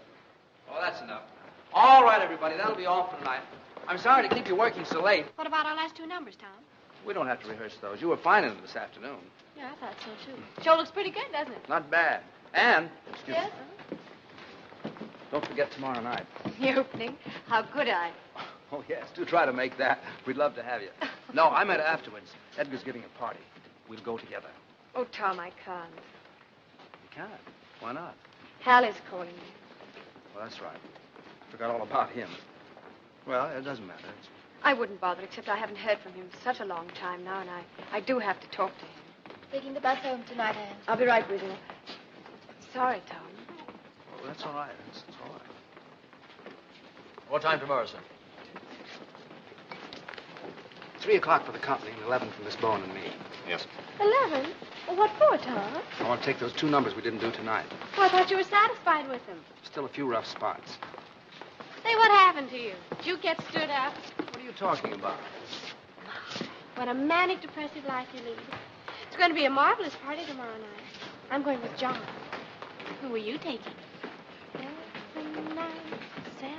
Oh, that's enough. All right, everybody. That'll be all for tonight. I'm sorry to keep you working so late. What about our last 2 numbers, Tom? We don't have to rehearse those. You were fine in them this afternoon. Yeah, I thought so, too. Show looks pretty good, doesn't it? Not bad. And, Yes? don't forget tomorrow night. The opening? How could I? Oh, yes. Do try to make that. We'd love to have you. No, I meant afterwards. Edgar's giving a party. We'll go together. Oh, Tom, I can't. You can't. Why not? Hal is calling me. Well, that's right. Forgot all about him. Well, it doesn't matter. I wouldn't bother, except I haven't heard from him for such a long time now, and I do have to talk to him. Taking the bus home tonight, Anne. I'll be right with you. Sorry, Tom. Oh, that's all right. That's all right. What time tomorrow, sir? 3 o'clock for the company and 11 for Miss Bowen and me. Yes. 11? Well, what for, Tom? I want to take those 2 numbers we didn't do tonight. Oh, I thought you were satisfied with them. Still a few rough spots. Say, what happened to you? Did you get stood up? What are you talking about? What a manic, depressive life you lead. It's going to be a marvelous party tomorrow night. I'm going with John. Who are you taking? 7, 9, 7.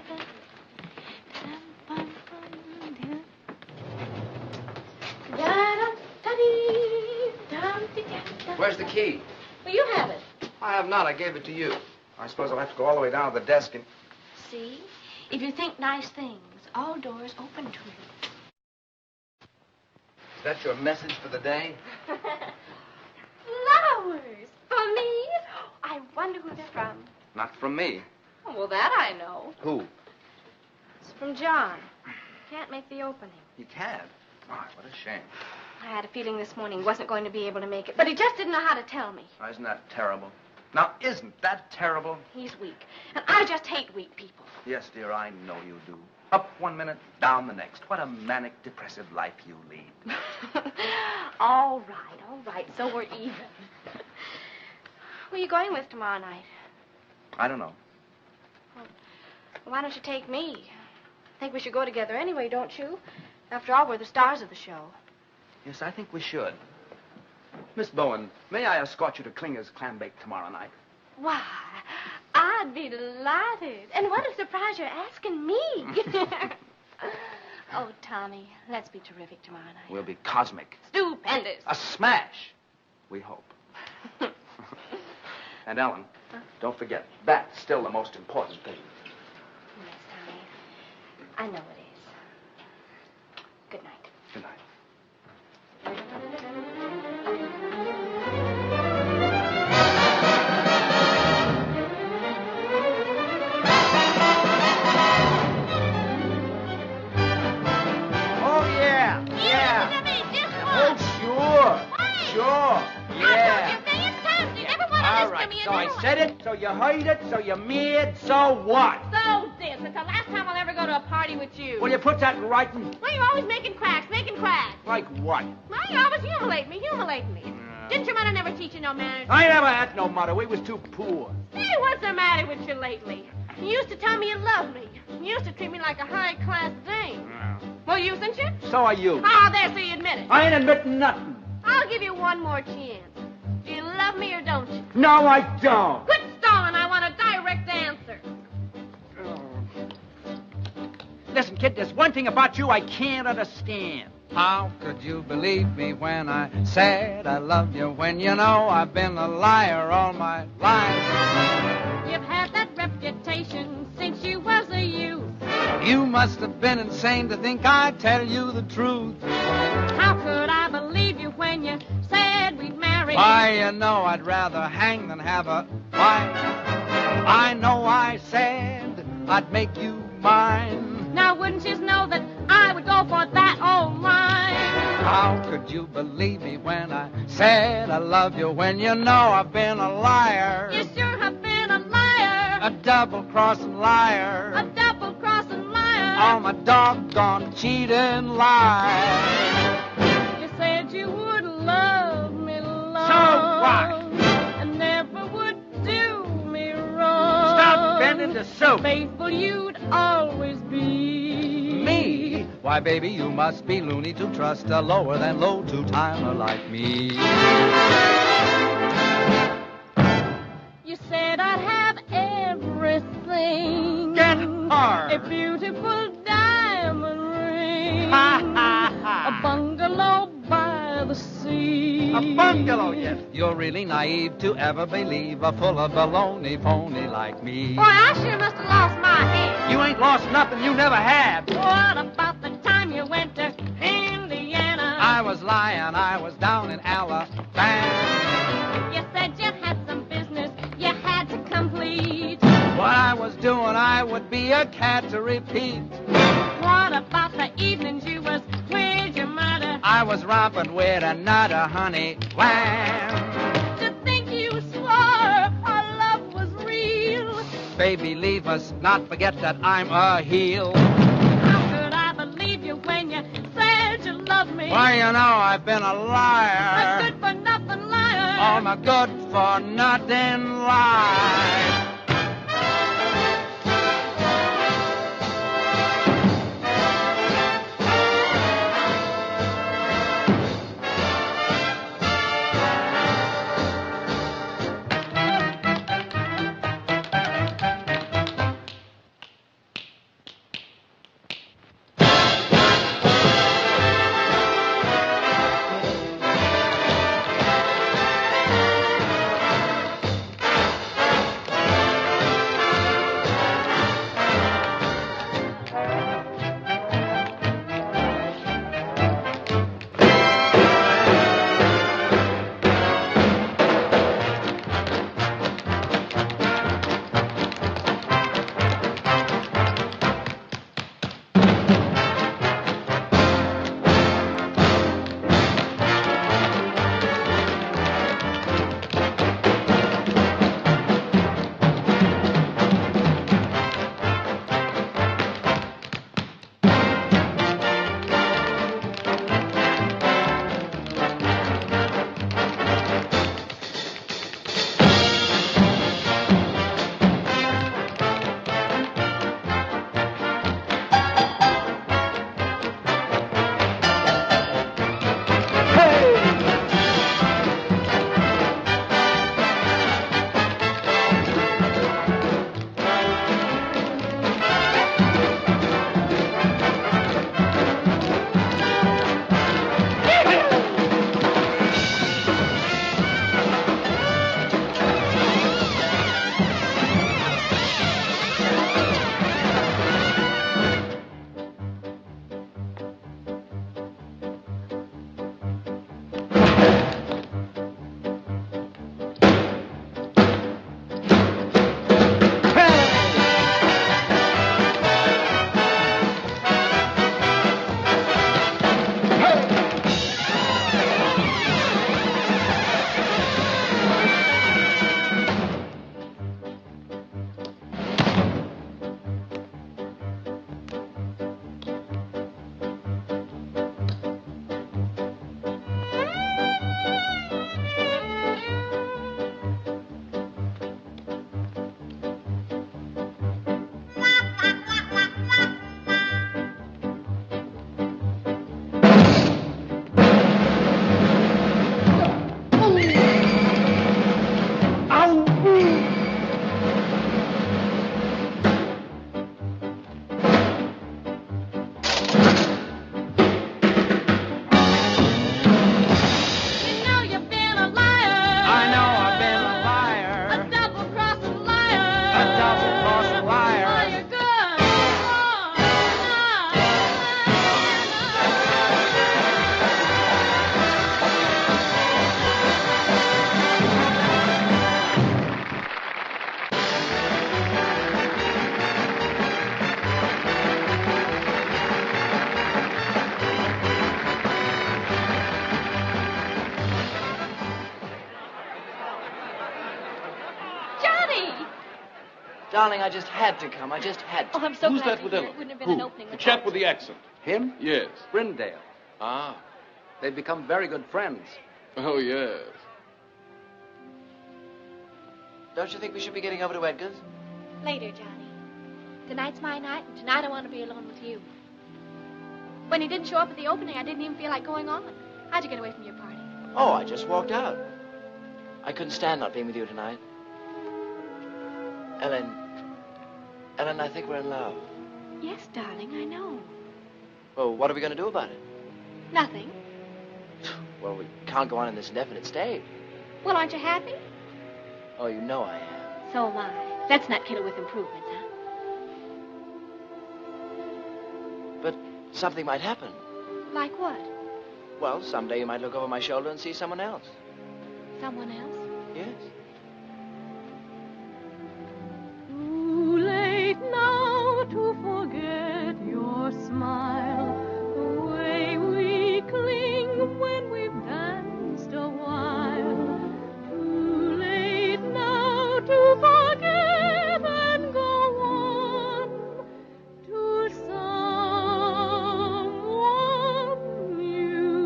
Where's the key? Well, you have it. I have not. I gave it to you. I suppose I'll have to go all the way down to the desk and... See? If you think nice things, all doors open to you. Is that your message for the day? Flowers! For me? I wonder who they're from. Not from me. Oh, well, that I know. Who? It's from John. Can't make the opening. You can't? My, what a shame. I had a feeling this morning he wasn't going to be able to make it, but he just didn't know how to tell me. Oh, isn't that terrible? Now, isn't that terrible? He's weak, and I just hate weak people. Yes, dear, I know you do. Up 1 minute, down the next. What a manic, depressive life you lead. All right, so we're even. Who are you going with tomorrow night? I don't know. Well, why don't you take me? I think we should go together anyway, don't you? After all, we're the stars of the show. Yes, I think we should. Miss Bowen, may I escort you to Klinger's clam bake tomorrow night? Why, I'd be delighted. And what a surprise you're asking me. Oh, Tommy, let's be terrific tomorrow night. We'll be cosmic. Stupendous. A smash, we hope. And Ellen, don't forget, that's still the most important thing. Yes, Tommy. I know it is. Good night. Good night. Oh, yeah. Oh, sure. Sure. Yeah. All right, so I said it, so you heard it, so you're mad, so what? So this. It's the last time I'll ever go to a party with you. Will you put that in writing? Well, you're always making cracks. Like what? Well, you always humiliate me. Didn't your mother never teach you no manners? I never had no mother. We was too poor. Hey, what's the matter with you lately? You used to tell me you loved me. You used to treat me like a high-class dame. Well, usen't you? So are you. Oh, there, so you admit it. I ain't admitting nothing. I'll give you one more chance. Do you love me or don't you? No, I don't. Quit stalling. I want a direct answer. Listen, kid, there's one thing about you I can't understand. How could you believe me when I said I loved you, when you know I've been a liar all my life? You've had that reputation since you was a youth. You must have been insane to think I'd tell you the truth. How could I believe you when you said we'd marry? Why, you know I'd rather hang than have a wife. I know I said I'd make you mine. Now, wouldn't you know that I would go for that old line? How could you believe me when I said I love you, when you know I've been a liar? You sure have been a liar. A double-crossing liar. A double-crossing liar. All my doggone cheating lies. You said you would love me long. So what? And never would do me wrong. Stop bending the soup. Faithful you'd always be. Me? Why, baby, you must be loony to trust a lower than low two-timer like me. You said I'd have every more. A beautiful diamond ring. Ha, ha, ha. A bungalow by the sea. A bungalow, yes. You're really naive to ever believe a full of baloney phony like me. Boy, I sure must have lost my head. You ain't lost nothing you never had. What about the time you went to Indiana? I was lying, I was down in Alabama. You said you had some business you had to complete. What I was doing, I would be a cat to repeat. What about the evenings you was with your mother? I was romping with another honey lamb. To think you swore our love was real. Baby, leave us, not forget that I'm a heel. How could I believe you when you said you loved me? Why, you know, I've been a liar. A good-for-nothing liar. I'm a good-for-nothing liar. Darling, I just had to come. I just had to. Oh, I'm so Who's glad that to with hear Ellen? it. Wouldn't have been Who? an opening The without chap with you. the accent. Him? Yes. Brindale. Ah. They've become very good friends. Oh, yes. Don't you think we should be getting over to Edgar's? Later, Johnny. Tonight's my night, and tonight I want to be alone with you. When he didn't show up at the opening, I didn't even feel like going on. How'd you get away from your party? Oh, I just walked out. I couldn't stand not being with you tonight. Ellen, I think we're in love. Yes, darling, I know. Well, what are we going to do about it? Nothing. Well, we can't go on in this indefinite state. Well, aren't you happy? Oh, you know I am. So am I. Let's not kid her with improvements, huh? But something might happen. Like what? Well, someday you might look over my shoulder and see someone else. Someone else? Yes. Too late now to forget your smile, the way we cling when we've danced a while. Too late now to forget and go on to someone new.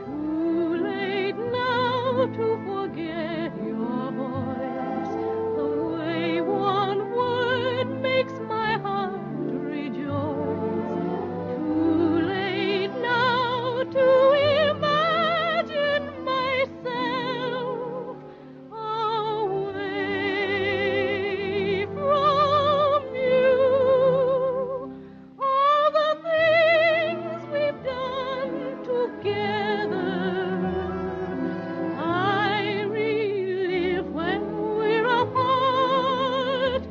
Too late now to forget your voice, the way one word makes my heart rejoice. Too late now to imagine myself away from you. All the things we've done together, I relive when we're apart.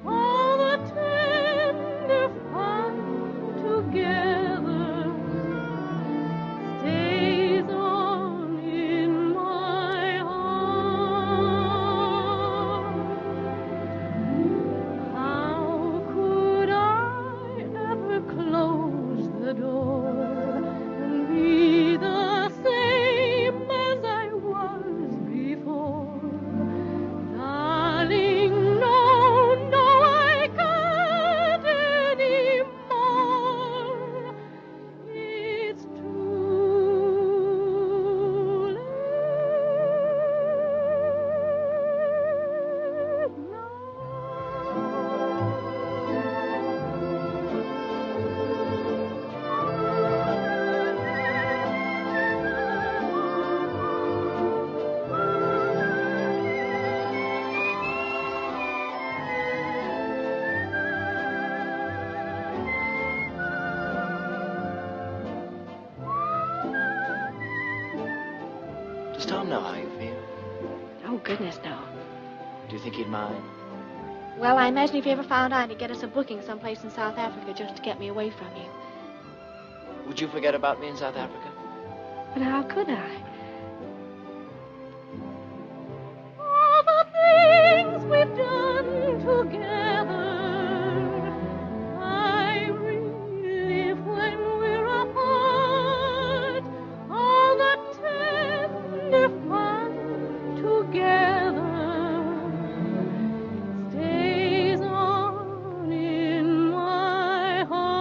All the tender fun together stays on in my heart. How could I ever close the door and be the same as I was before? Darling, no, no, I can't anymore. It's too late now. Does Tom know how you feel? Oh, goodness, no. Do you think he'd mind? Well, I imagine if he ever found out, he'd get us a booking someplace in South Africa just to get me away from you. Would you forget about me in South Africa? But how could I? All the things we've done together, I relive when we're apart. All the tender fun together stays on in my heart.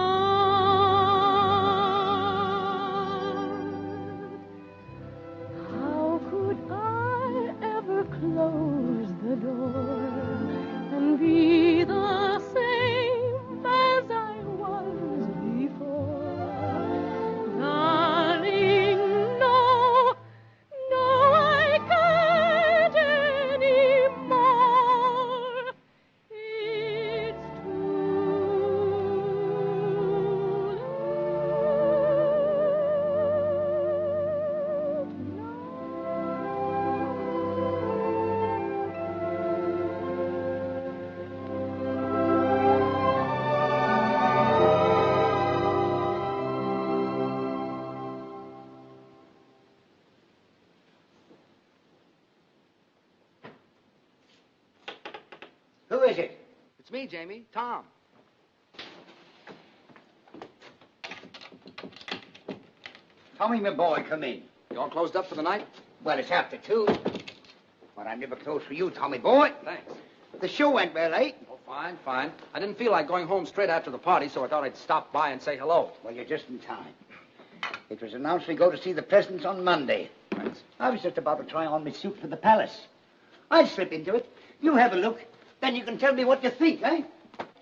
How could I ever close the door and be the same as I was before? Darling, no, no, I can't anymore. It's Who is it? It's me, Jamie. Tom. Tommy, my boy, come in. You all closed up for the night? Well, it's after 2. But I'm never close for you, Tommy boy. Thanks. The show went well, eh? Oh, fine, fine. I didn't feel like going home straight after the party, so I thought I'd stop by and say hello. Well, you're just in time. It was announced we go to see the presidents on Monday. Thanks. I was just about to try on my suit for the palace. I'll slip into it. You have a look. Then you can tell me what you think, eh?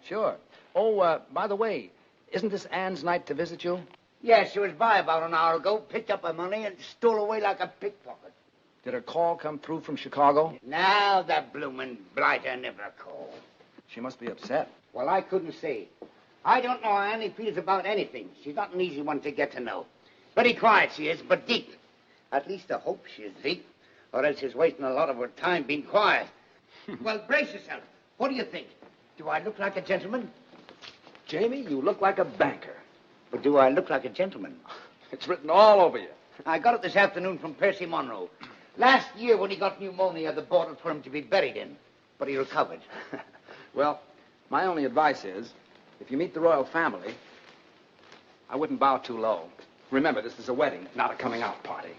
Sure. Oh, by the way, isn't this Anne's night to visit you? Yes, she was by about an hour ago, picked up her money, and stole away like a pickpocket. Did her call come through from Chicago? Now the bloomin' blighter never called. She must be upset. Well, I couldn't say. I don't know how Annie feels about anything. She's not an easy one to get to know. Very quiet she is, but deep. At least I hope she is deep, or else she's wasting a lot of her time being quiet. Well, brace yourself. What do you think? Do I look like a gentleman? Jamie, you look like a banker. But do I look like a gentleman? It's written all over you. I got it this afternoon from Percy Monroe. Last year when he got pneumonia, they bought it for him to be buried in. But he recovered. Well, my only advice is, if you meet the royal family, I wouldn't bow too low. Remember, this is a wedding, not a coming-out party.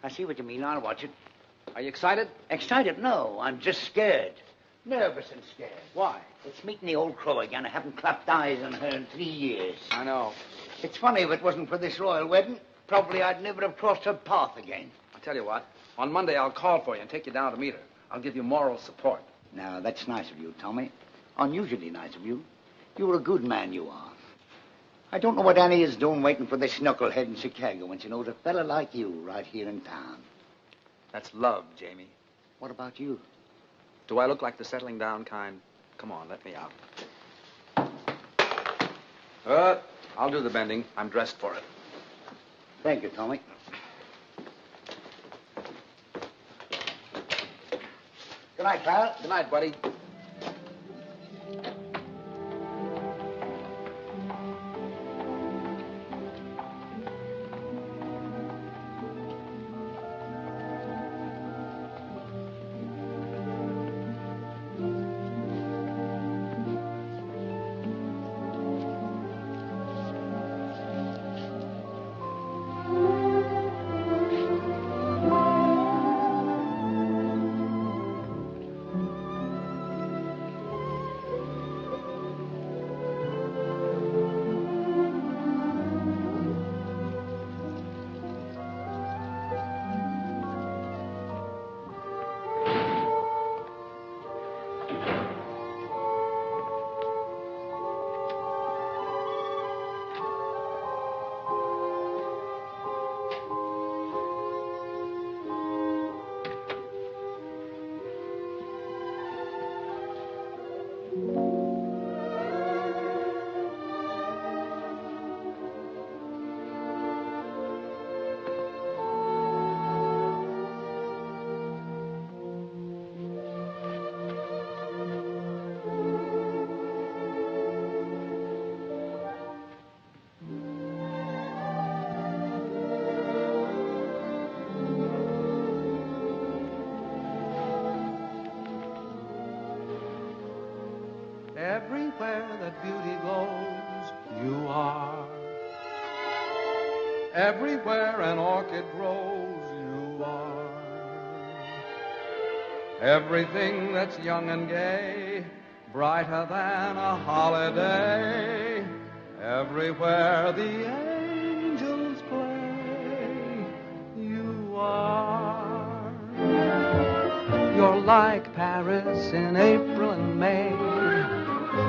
I see what you mean. I'll watch it. Are you excited? Excited? No, I'm just scared. Nervous and scared. Why? It's meeting the old crow again. I haven't clapped eyes on her in 3 years. I know. It's funny, if it wasn't for this royal wedding, probably I'd never have crossed her path again. I'll tell you what. On Monday, I'll call for you and take you down to meet her. I'll give you moral support. Now, that's nice of you, Tommy. Unusually nice of you. You're a good man, you are. I don't know what Annie is doing waiting for this knucklehead in Chicago when she knows a fella like you right here in town. That's love, Jamie. What about you? Do I look like the settling down kind? Come on, let me out. I'll do the bending. I'm dressed for it. Thank you, Tommy. Good night, pal. Good night, buddy. Everywhere that beauty glows, you are. Everywhere an orchid grows, you are. Everything that's young and gay, brighter than a holiday. Everywhere the angels play, you are. You're like Paris in April and May.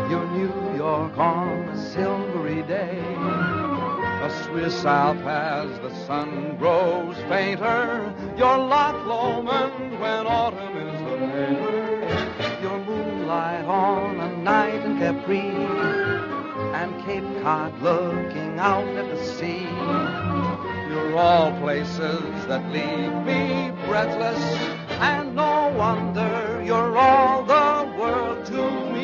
You're New York on a silvery day. A Swiss Alp as the sun grows fainter. You're Loch Lomond when autumn is the neighbor. You're moonlight on a night in Capri, and Cape Cod looking out at the sea. You're all places that leave me breathless, and no wonder you're all the world to me.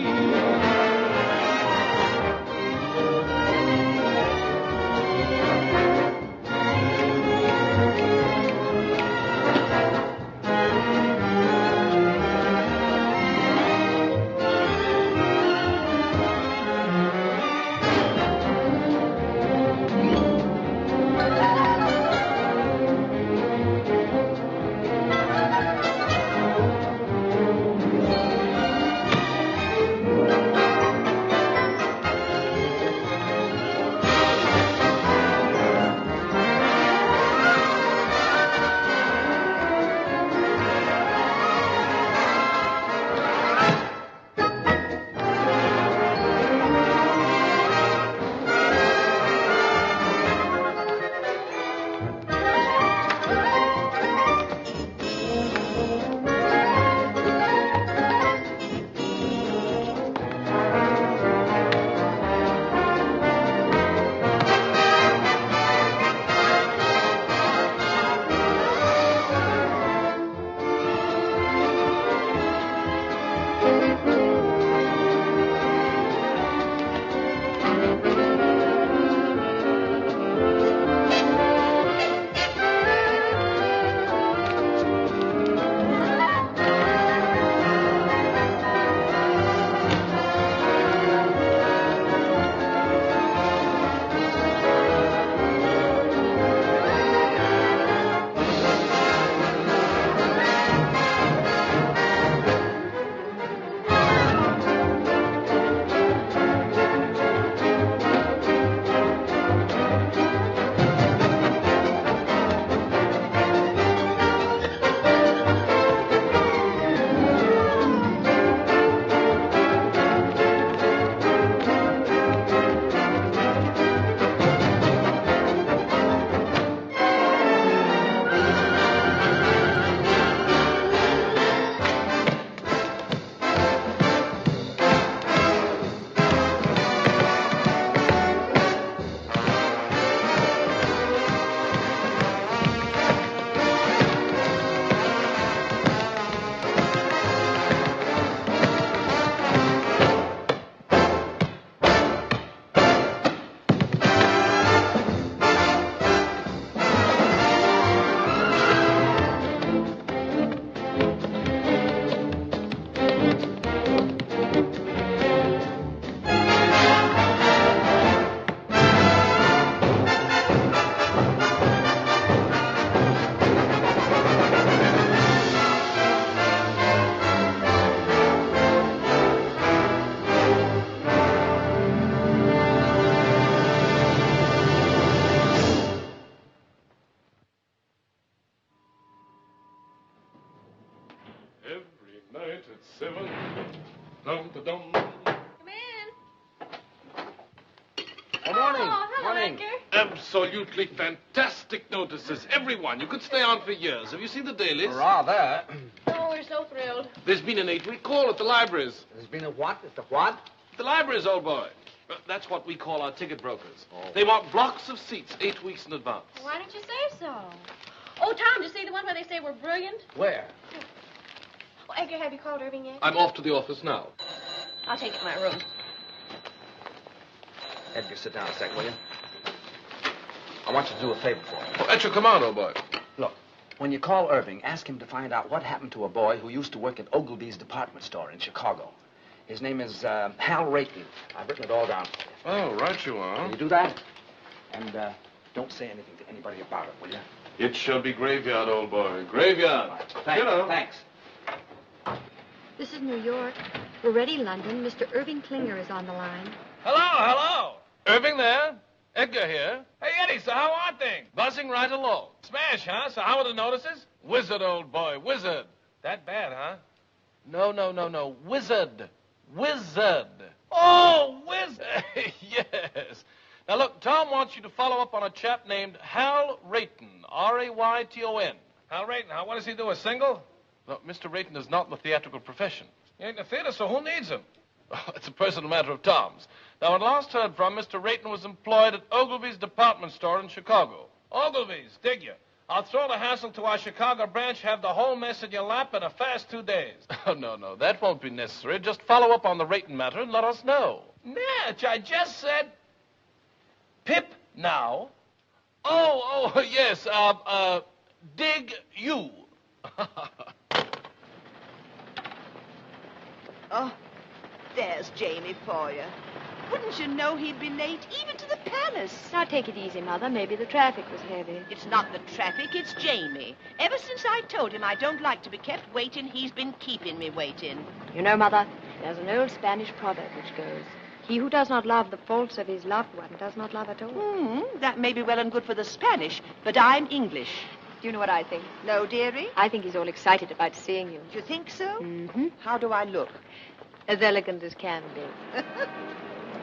7. Dum, da, dum. Come in. Good morning. Oh, hello, Morning. Edgar. Absolutely fantastic notices. Everyone. You could stay on for years. Have you seen the dailies? Rather. Oh, we're so thrilled. There's been an 8-week call at the libraries. There's been a what? It's a what? The libraries, old boy. That's what we call our ticket brokers. They want blocks of seats 8 weeks in advance. Why didn't you say so? Oh, Tom, did you see the one where they say we're brilliant? Where? Oh, Edgar, have you called Irving yet? I'm off to the office now. I'll take it to my room. Edgar, sit down a sec, will you? I want you to do a favor for me. Oh, at your command, old boy. Look, when you call Irving, ask him to find out what happened to a boy who used to work at Ogilvy's department store in Chicago. His name is Hal Rayton. I've written it all down for you. Oh, right you are. Will you do that? And don't say anything to anybody about it, will you? It shall be graveyard, old boy. Graveyard. Thanks. You know. Thanks. This is New York. We're ready, London. Mr. Irving Klinger is on the line. Hello. Irving there. Edgar here. Hey, Eddie, so how are things? Buzzing right along. Smash, huh? So how are the notices? Wizard, old boy, wizard. That bad, huh? No. Wizard. Oh, wizard. Yes. Now, look, Tom wants you to follow up on a chap named Hal Rayton, R-A-Y-T-O-N. Hal Rayton, what does he do, a single? No, Mr. Rayton is not in the theatrical profession. He ain't in the theater, so who needs him? Oh, it's a personal matter of Tom's. Now, when last heard from, Mr. Rayton was employed at Ogilvy's department store in Chicago. Ogilvy's, dig you. I'll throw the hassle to our Chicago branch, have the whole mess in your lap in a fast 2 days. Oh, no, that won't be necessary. Just follow up on the Rayton matter and let us know. Natch, I just said... Pip now. Oh, yes, dig you. Oh, there's Jamie for you. Wouldn't you know he'd be late even to the palace? Now, take it easy, Mother. Maybe the traffic was heavy. It's not the traffic, it's Jamie. Ever since I told him I don't like to be kept waiting, he's been keeping me waiting. You know, Mother, there's an old Spanish proverb which goes, he who does not love the faults of his loved one does not love at all. That may be well and good for the Spanish, but I'm English. Do you know what I think? No, dearie? I think he's all excited about seeing you. Do you think so? Mm-hmm. How do I look? As elegant as can be.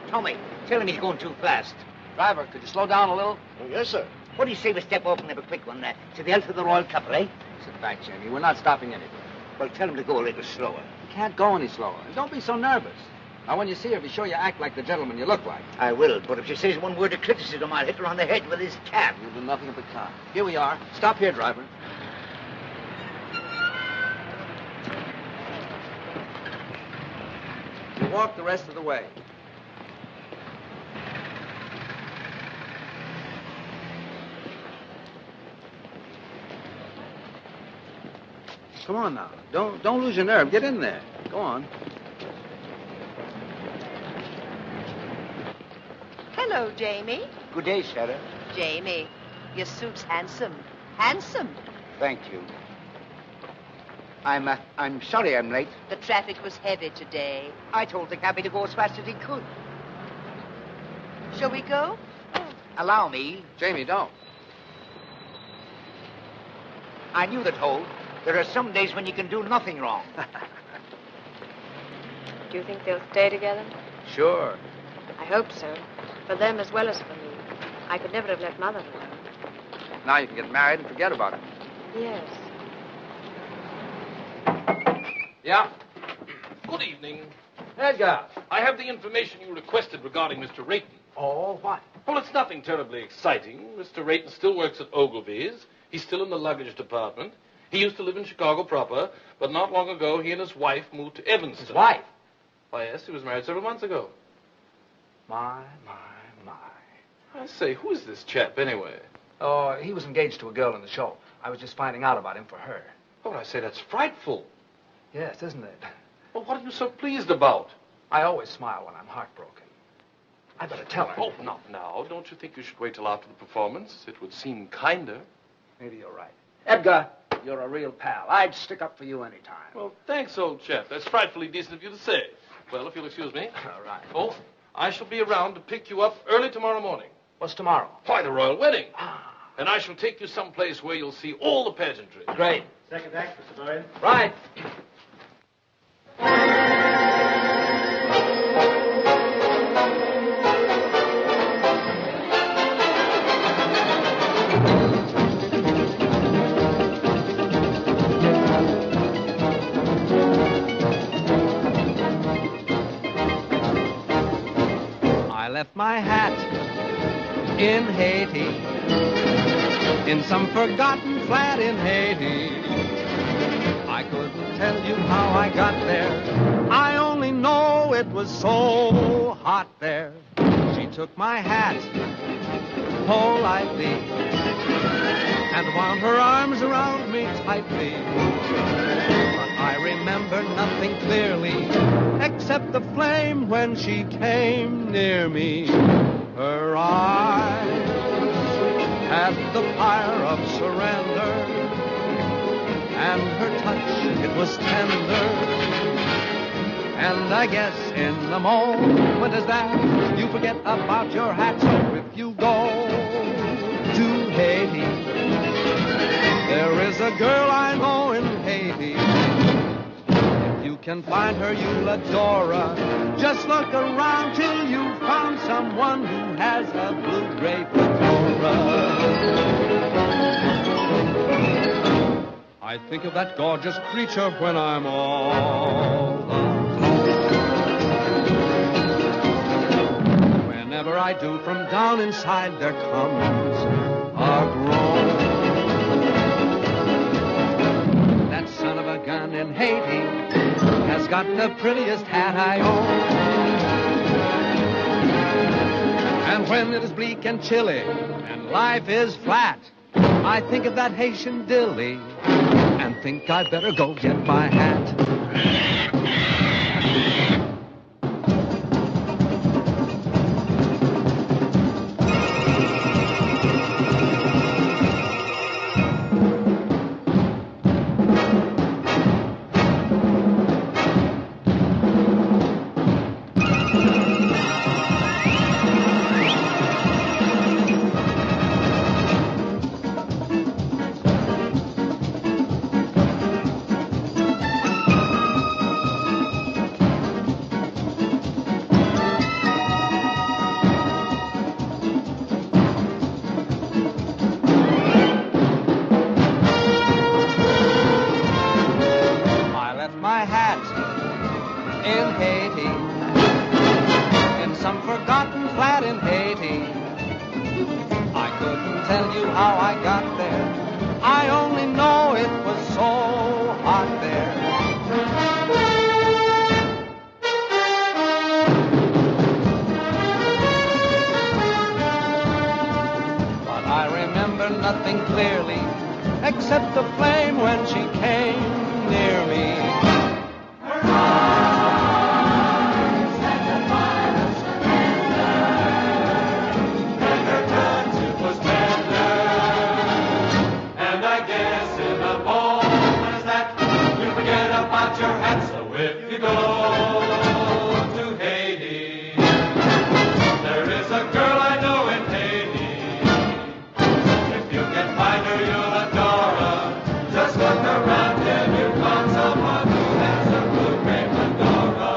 Tommy, tell him he's going too fast. Driver, could you slow down a little? Oh, yes, sir. What do you say we step off and have a quick one to the health of the royal couple, eh? Sit back, Jamie. We're not stopping anywhere. Well, tell him to go a little slower. You can't go any slower. And don't be so nervous. Now, when you see her, be sure you act like the gentleman you look like. I will, but if she says one word of criticism, I'll hit her on the head with his cab. You'll do nothing of the kind. Here we are. Stop here, driver. You walk the rest of the way. Come on now. Don't lose your nerve. Get in there. Go on. Hello, Jamie. Good day, Sarah. Jamie, your suit's handsome. Handsome. Thank you. I'm sorry I'm late. The traffic was heavy today. I told the cabby to go as fast as he could. Shall we go? Allow me. Jamie, don't. I knew the toll. There are some days when you can do nothing wrong. Do you think they'll stay together? Sure. I hope so. For them as well as for me. I could never have let Mother know. Now you can get married and forget about it. Yes. Yeah? Good evening. Edgar. I have the information you requested regarding Mr. Rayton. Oh, what? Well, it's nothing terribly exciting. Mr. Rayton still works at Ogilvy's. He's still in the luggage department. He used to live in Chicago proper, but not long ago he and his wife moved to Evanston. His wife? Why, yes, he was married several months ago. My. I say, who is this chap, anyway? Oh, he was engaged to a girl in the show. I was just finding out about him for her. Oh, I say, that's frightful. Yes, isn't it? Well, what are you so pleased about? I always smile when I'm heartbroken. I better tell her. Oh, not now. Don't you think you should wait till after the performance? It would seem kinder. Maybe you're right. Edgar, you're a real pal. I'd stick up for you any time. Well, thanks, old chap. That's frightfully decent of you to say. Well, if you'll excuse me. All right. Oh, I shall be around to pick you up early tomorrow morning. What's tomorrow? Why, the royal wedding. And I shall take you someplace where you'll see all the pageantry. Great. Second act, Mr. Boyd. Right. in Haiti, in some forgotten flat in Haiti. I couldn't tell you how I got there. I only know it was so hot there. She took my hat politely and wound her arms around me tightly. But I remember nothing clearly except the flame when she came near me. Her eyes had the fire of surrender, and her touch, it was tender. And I guess in the moment as that, you forget about your hat. So if you go to Haiti, there is a girl I know in Haiti. If you can find her, you'll adore her. Just look around till you found someone who has a blue-gray fedora. I think of that gorgeous creature when I'm all alone. Whenever I do, from down inside there comes a groan. That son of a gun in Haiti has got the prettiest hat I own. And when it is bleak and chilly and life is flat, I think of that Haitian dilly and think I'd better go get my hat. Nothing clearly except the flame when she came near me. Her eyes had the fire of surrender, and her touch, it was tender. And I guess in a moment as that, you forget about your hat. So if you go to Haiti, there is a girl I know in Haiti. You'll adore her. Just look around till you find someone who has a blue-gray fedora.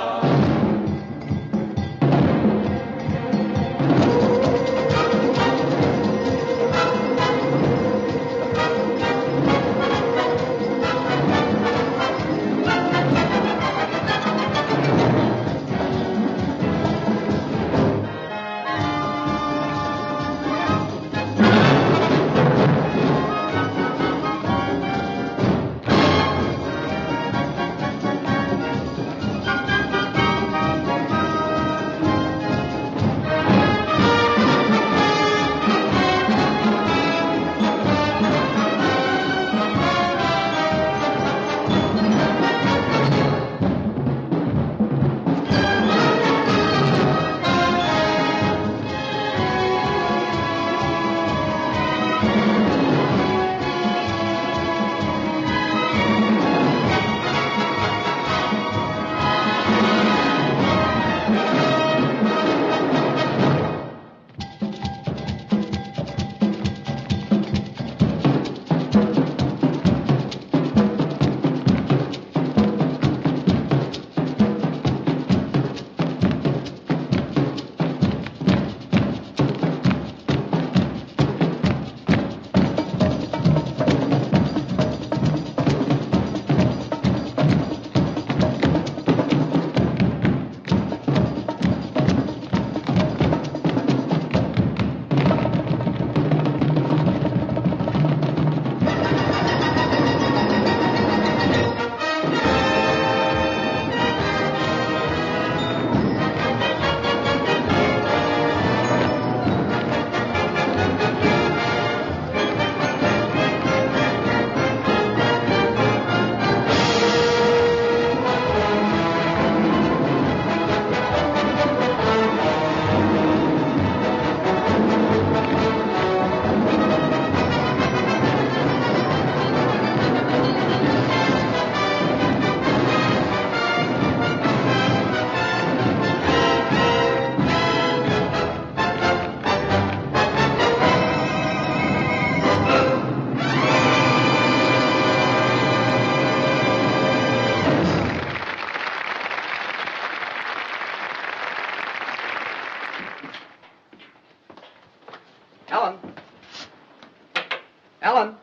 Ellen,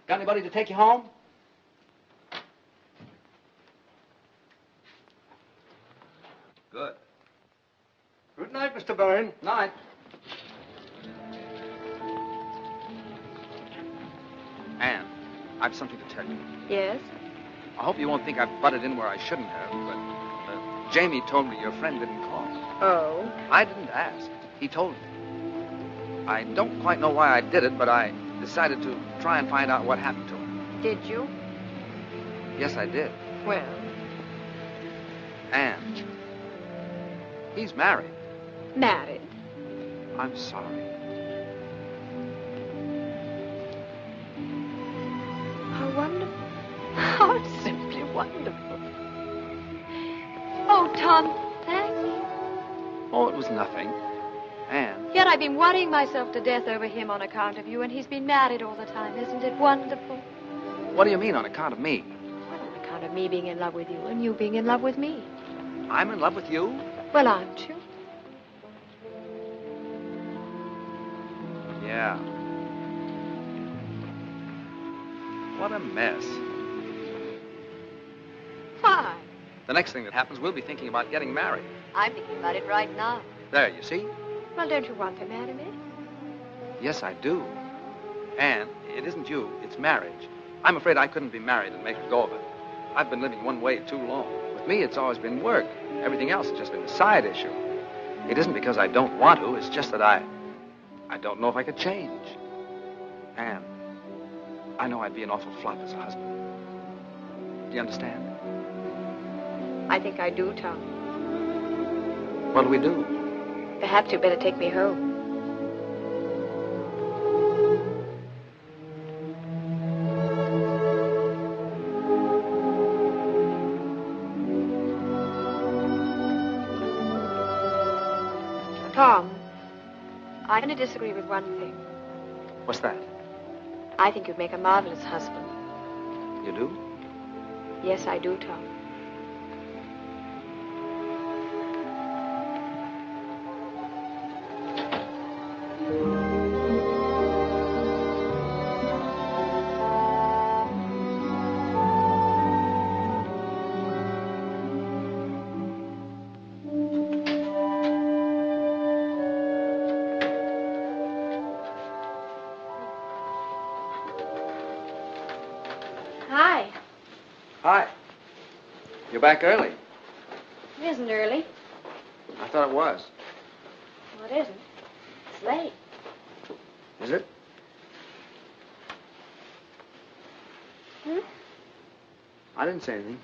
got anybody to take you home? Good. Good night, Mr. Byrne. Night. Anne, I've something to tell you. Yes? I hope you won't think I've butted in where I shouldn't have, but Jamie told me your friend didn't call. Oh? I didn't ask. He told me. I don't quite know why I did it, but I decided to try and find out what happened to her. Did you? Yes, I did. Well? Anne, he's married. Married? I'm sorry. How wonderful. How simply wonderful. Oh, Tom, thanks. Oh, it was nothing. Anne. Yet I've been worrying myself to death over him on account of you, and he's been married all the time. Isn't it wonderful? What do you mean on account of me? Well, on account of me being in love with you and you being in love with me. I'm in love with you? Well, aren't you? Yeah. What a mess. Why? The next thing that happens, we'll be thinking about getting married. I'm thinking about it right now. There, you see? Well, don't you want to marry me? Yes, I do. Anne, it isn't you, it's marriage. I'm afraid I couldn't be married and make a go of it. I've been living one way too long. With me, it's always been work. Everything else has just been a side issue. It isn't because I don't want to, it's just that I don't know if I could change. Anne, I know I'd be an awful flop as a husband. Do you understand? I think I do, Tom. What do we do? Perhaps you'd better take me home. Tom, I'm going to disagree with one thing. What's that? I think you'd make a marvelous husband. You do? Yes, I do, Tom. Hi. Hi. You're back early. It isn't early. I thought it was. Well, it isn't. It's late. Is it? Hmm? I didn't say anything.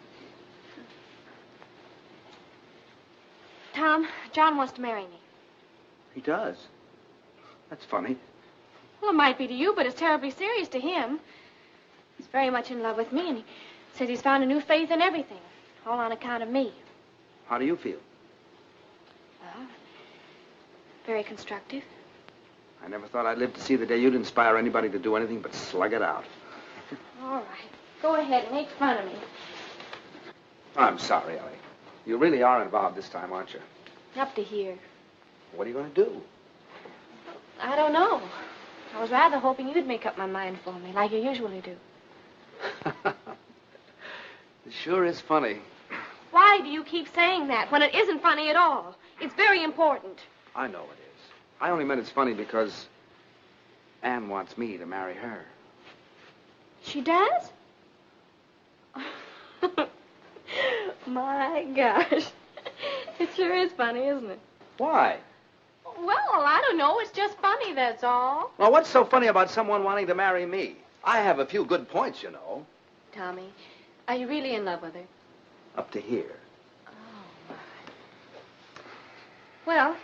Tom, John wants to marry me. He does. That's funny. Well, it might be to you, but it's terribly serious to him. He's very much in love with me, and he says he's found a new faith in everything, all on account of me. How do you feel? Well, very constructive. I never thought I'd live to see the day you'd inspire anybody to do anything but slug it out. All right. Go ahead and make fun of me. I'm sorry, Ellie. You really are involved this time, aren't you? Up to here. What are you going to do? I don't know. I was rather hoping you'd make up my mind for me, like you usually do. It sure is funny. Why do you keep saying that when it isn't funny at all? It's very important. I know it is. I only meant it's funny because Anne wants me to marry her. She does? My gosh. It sure is funny, isn't it? Why? Well, I don't know. It's just funny, that's all. Well, what's so funny about someone wanting to marry me? I have a few good points, you know. Tommy, are you really in love with her? Up to here. Well,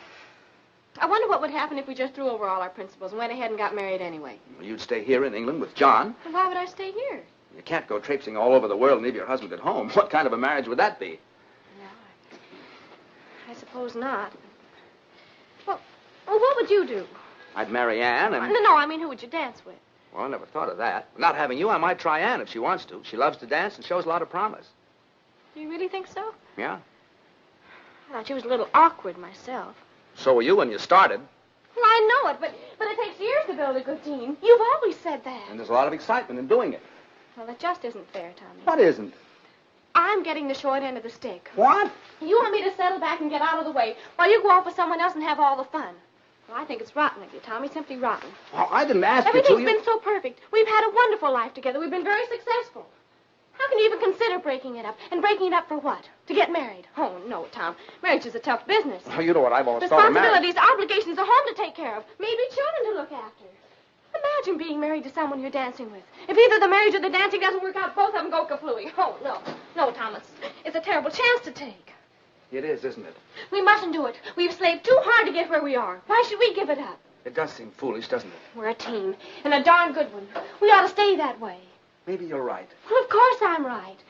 I wonder what would happen if we just threw over all our principles and went ahead and got married anyway. Well, you'd stay here in England with John. Well, why would I stay here? You can't go traipsing all over the world and leave your husband at home. What kind of a marriage would that be? No, I suppose not. Well, what would you do? I'd marry Anne and... No, I mean, who would you dance with? Well, I never thought of that. Not having you, I might try Anne if she wants to. She loves to dance and shows a lot of promise. Do you really think so? Yeah. I thought she was a little awkward myself. So were you when you started. Well, I know it, but it takes years to build a good team. You've always said that. And there's a lot of excitement in doing it. Well, it just isn't fair, Tommy. What isn't? I'm getting the short end of the stick. What? You want me to settle back and get out of the way while you go off with someone else and have all the fun. Well, I think it's rotten of you, Tommy. Simply rotten. Well, I didn't ask you to. Everything's been so perfect. We've had a wonderful life together. We've been very successful. How can you even consider breaking it up? And breaking it up for what? To get married? Oh, no, Tom. Marriage is a tough business. Oh, you know what I've always thought of marriage. Responsibilities, obligations, a home to take care of. Maybe children to look after. Imagine being married to someone you're dancing with. If either the marriage or the dancing doesn't work out, both of them go kaflooey. Oh, no. No, Thomas. It's a terrible chance to take. It is, isn't it? We mustn't do it. We've slaved too hard to get where we are. Why should we give it up? It does seem foolish, doesn't it? We're a team, and a darn good one. We ought to stay that way. Maybe you're right. Well, of course I'm right.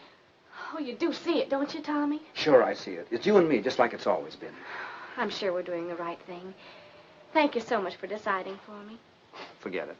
Oh, you do see it, don't you, Tommy? Sure, I see it. It's you and me, just like it's always been. I'm sure we're doing the right thing. Thank you so much for deciding for me. Forget it.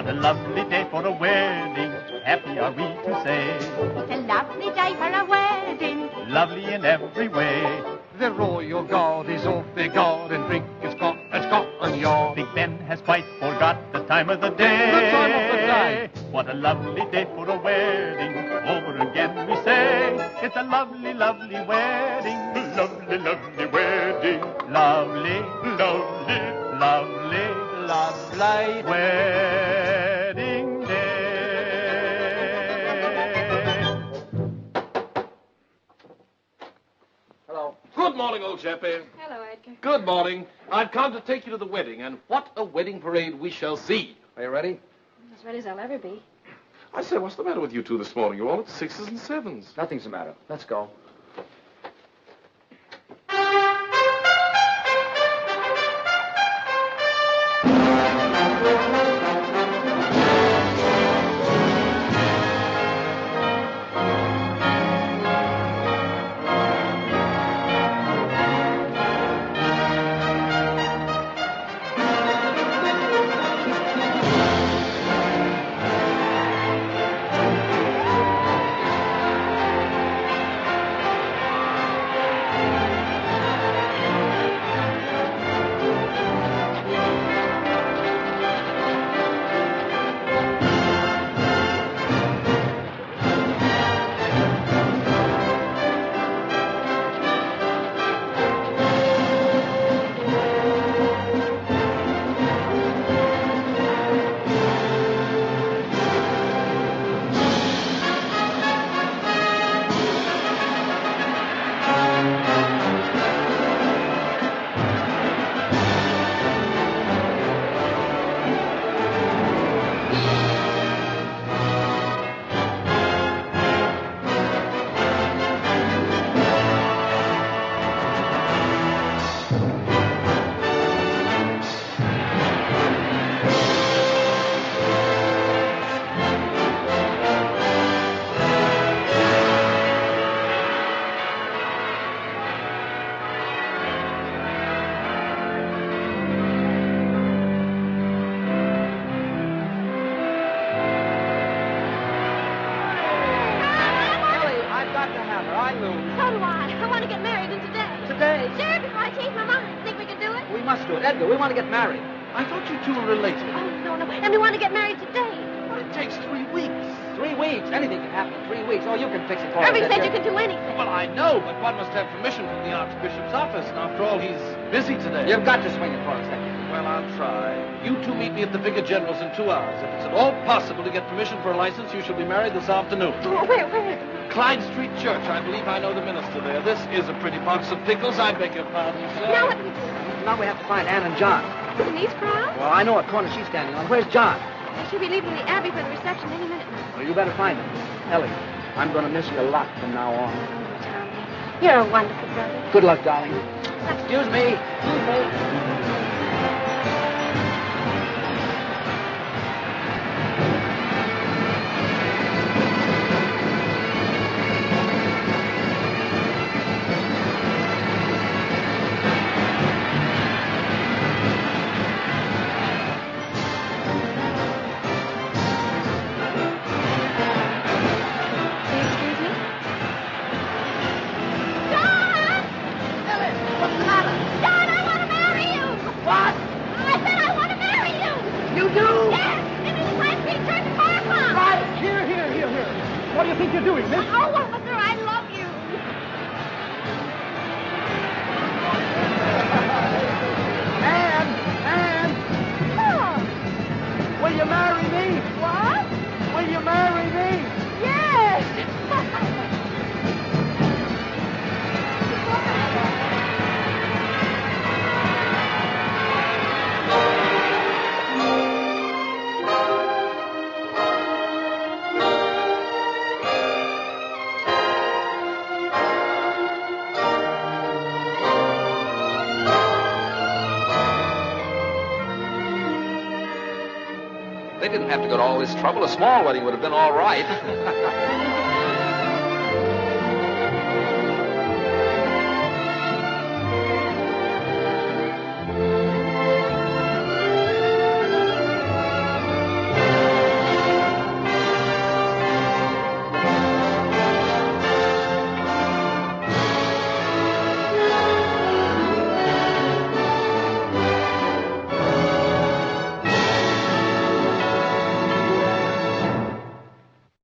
Lovely day for a wedding, happy are we to say. It's a lovely day for a wedding, lovely in every way. The royal guard is off their guard and drink is Scotland Yard. Big Ben has quite forgot the time of the day. The time of the day. What a lovely day for a wedding, over again we say. It's a lovely, lovely wedding, lovely, lovely wedding. Lovely, lovely, lovely, lovely wedding day. Hello. Good morning, old chappie. Hello, Edgar. Good morning. I've come to take you to the wedding, and what a wedding parade we shall see. Are you ready? As ready as I'll ever be. I say, what's the matter with you two this morning? You're all at sixes and sevens. Nothing's the matter. Let's go. Edgar, we want to get married. I thought you two were related. Oh, no. And we want to get married today. Well, it takes 3 weeks. 3 weeks? Anything can happen in 3 weeks. Oh, you can fix it for us. Irving said you can do anything. Well, I know, but one must have permission from the Archbishop's office. And after all, he's busy today. You've got to swing it for us, Edgar. Well, I'll try. You two meet me at the Vicar General's in 2 hours. If it's at all possible to get permission for a license, you shall be married this afternoon. Oh, where? Clyde Street Church. I believe I know the minister there. This is a pretty box of pickles. I beg your pardon, sir. Now what do we do? Now we have to find Ann and John. In these crowds? Well, I know what corner she's standing on. Where's John? They should be leaving the Abbey for the reception any minute You better find him. Ellie, I'm going to miss you a lot from now on. Tommy, you're a wonderful brother. Good luck, darling. Excuse me. Excuse me. What do you think you're doing, miss? Oh, officer, I love you. Anne! Oh. Will you marry me? What? Will you marry me? Yes. They didn't have to go to all this trouble. A small wedding would have been all right.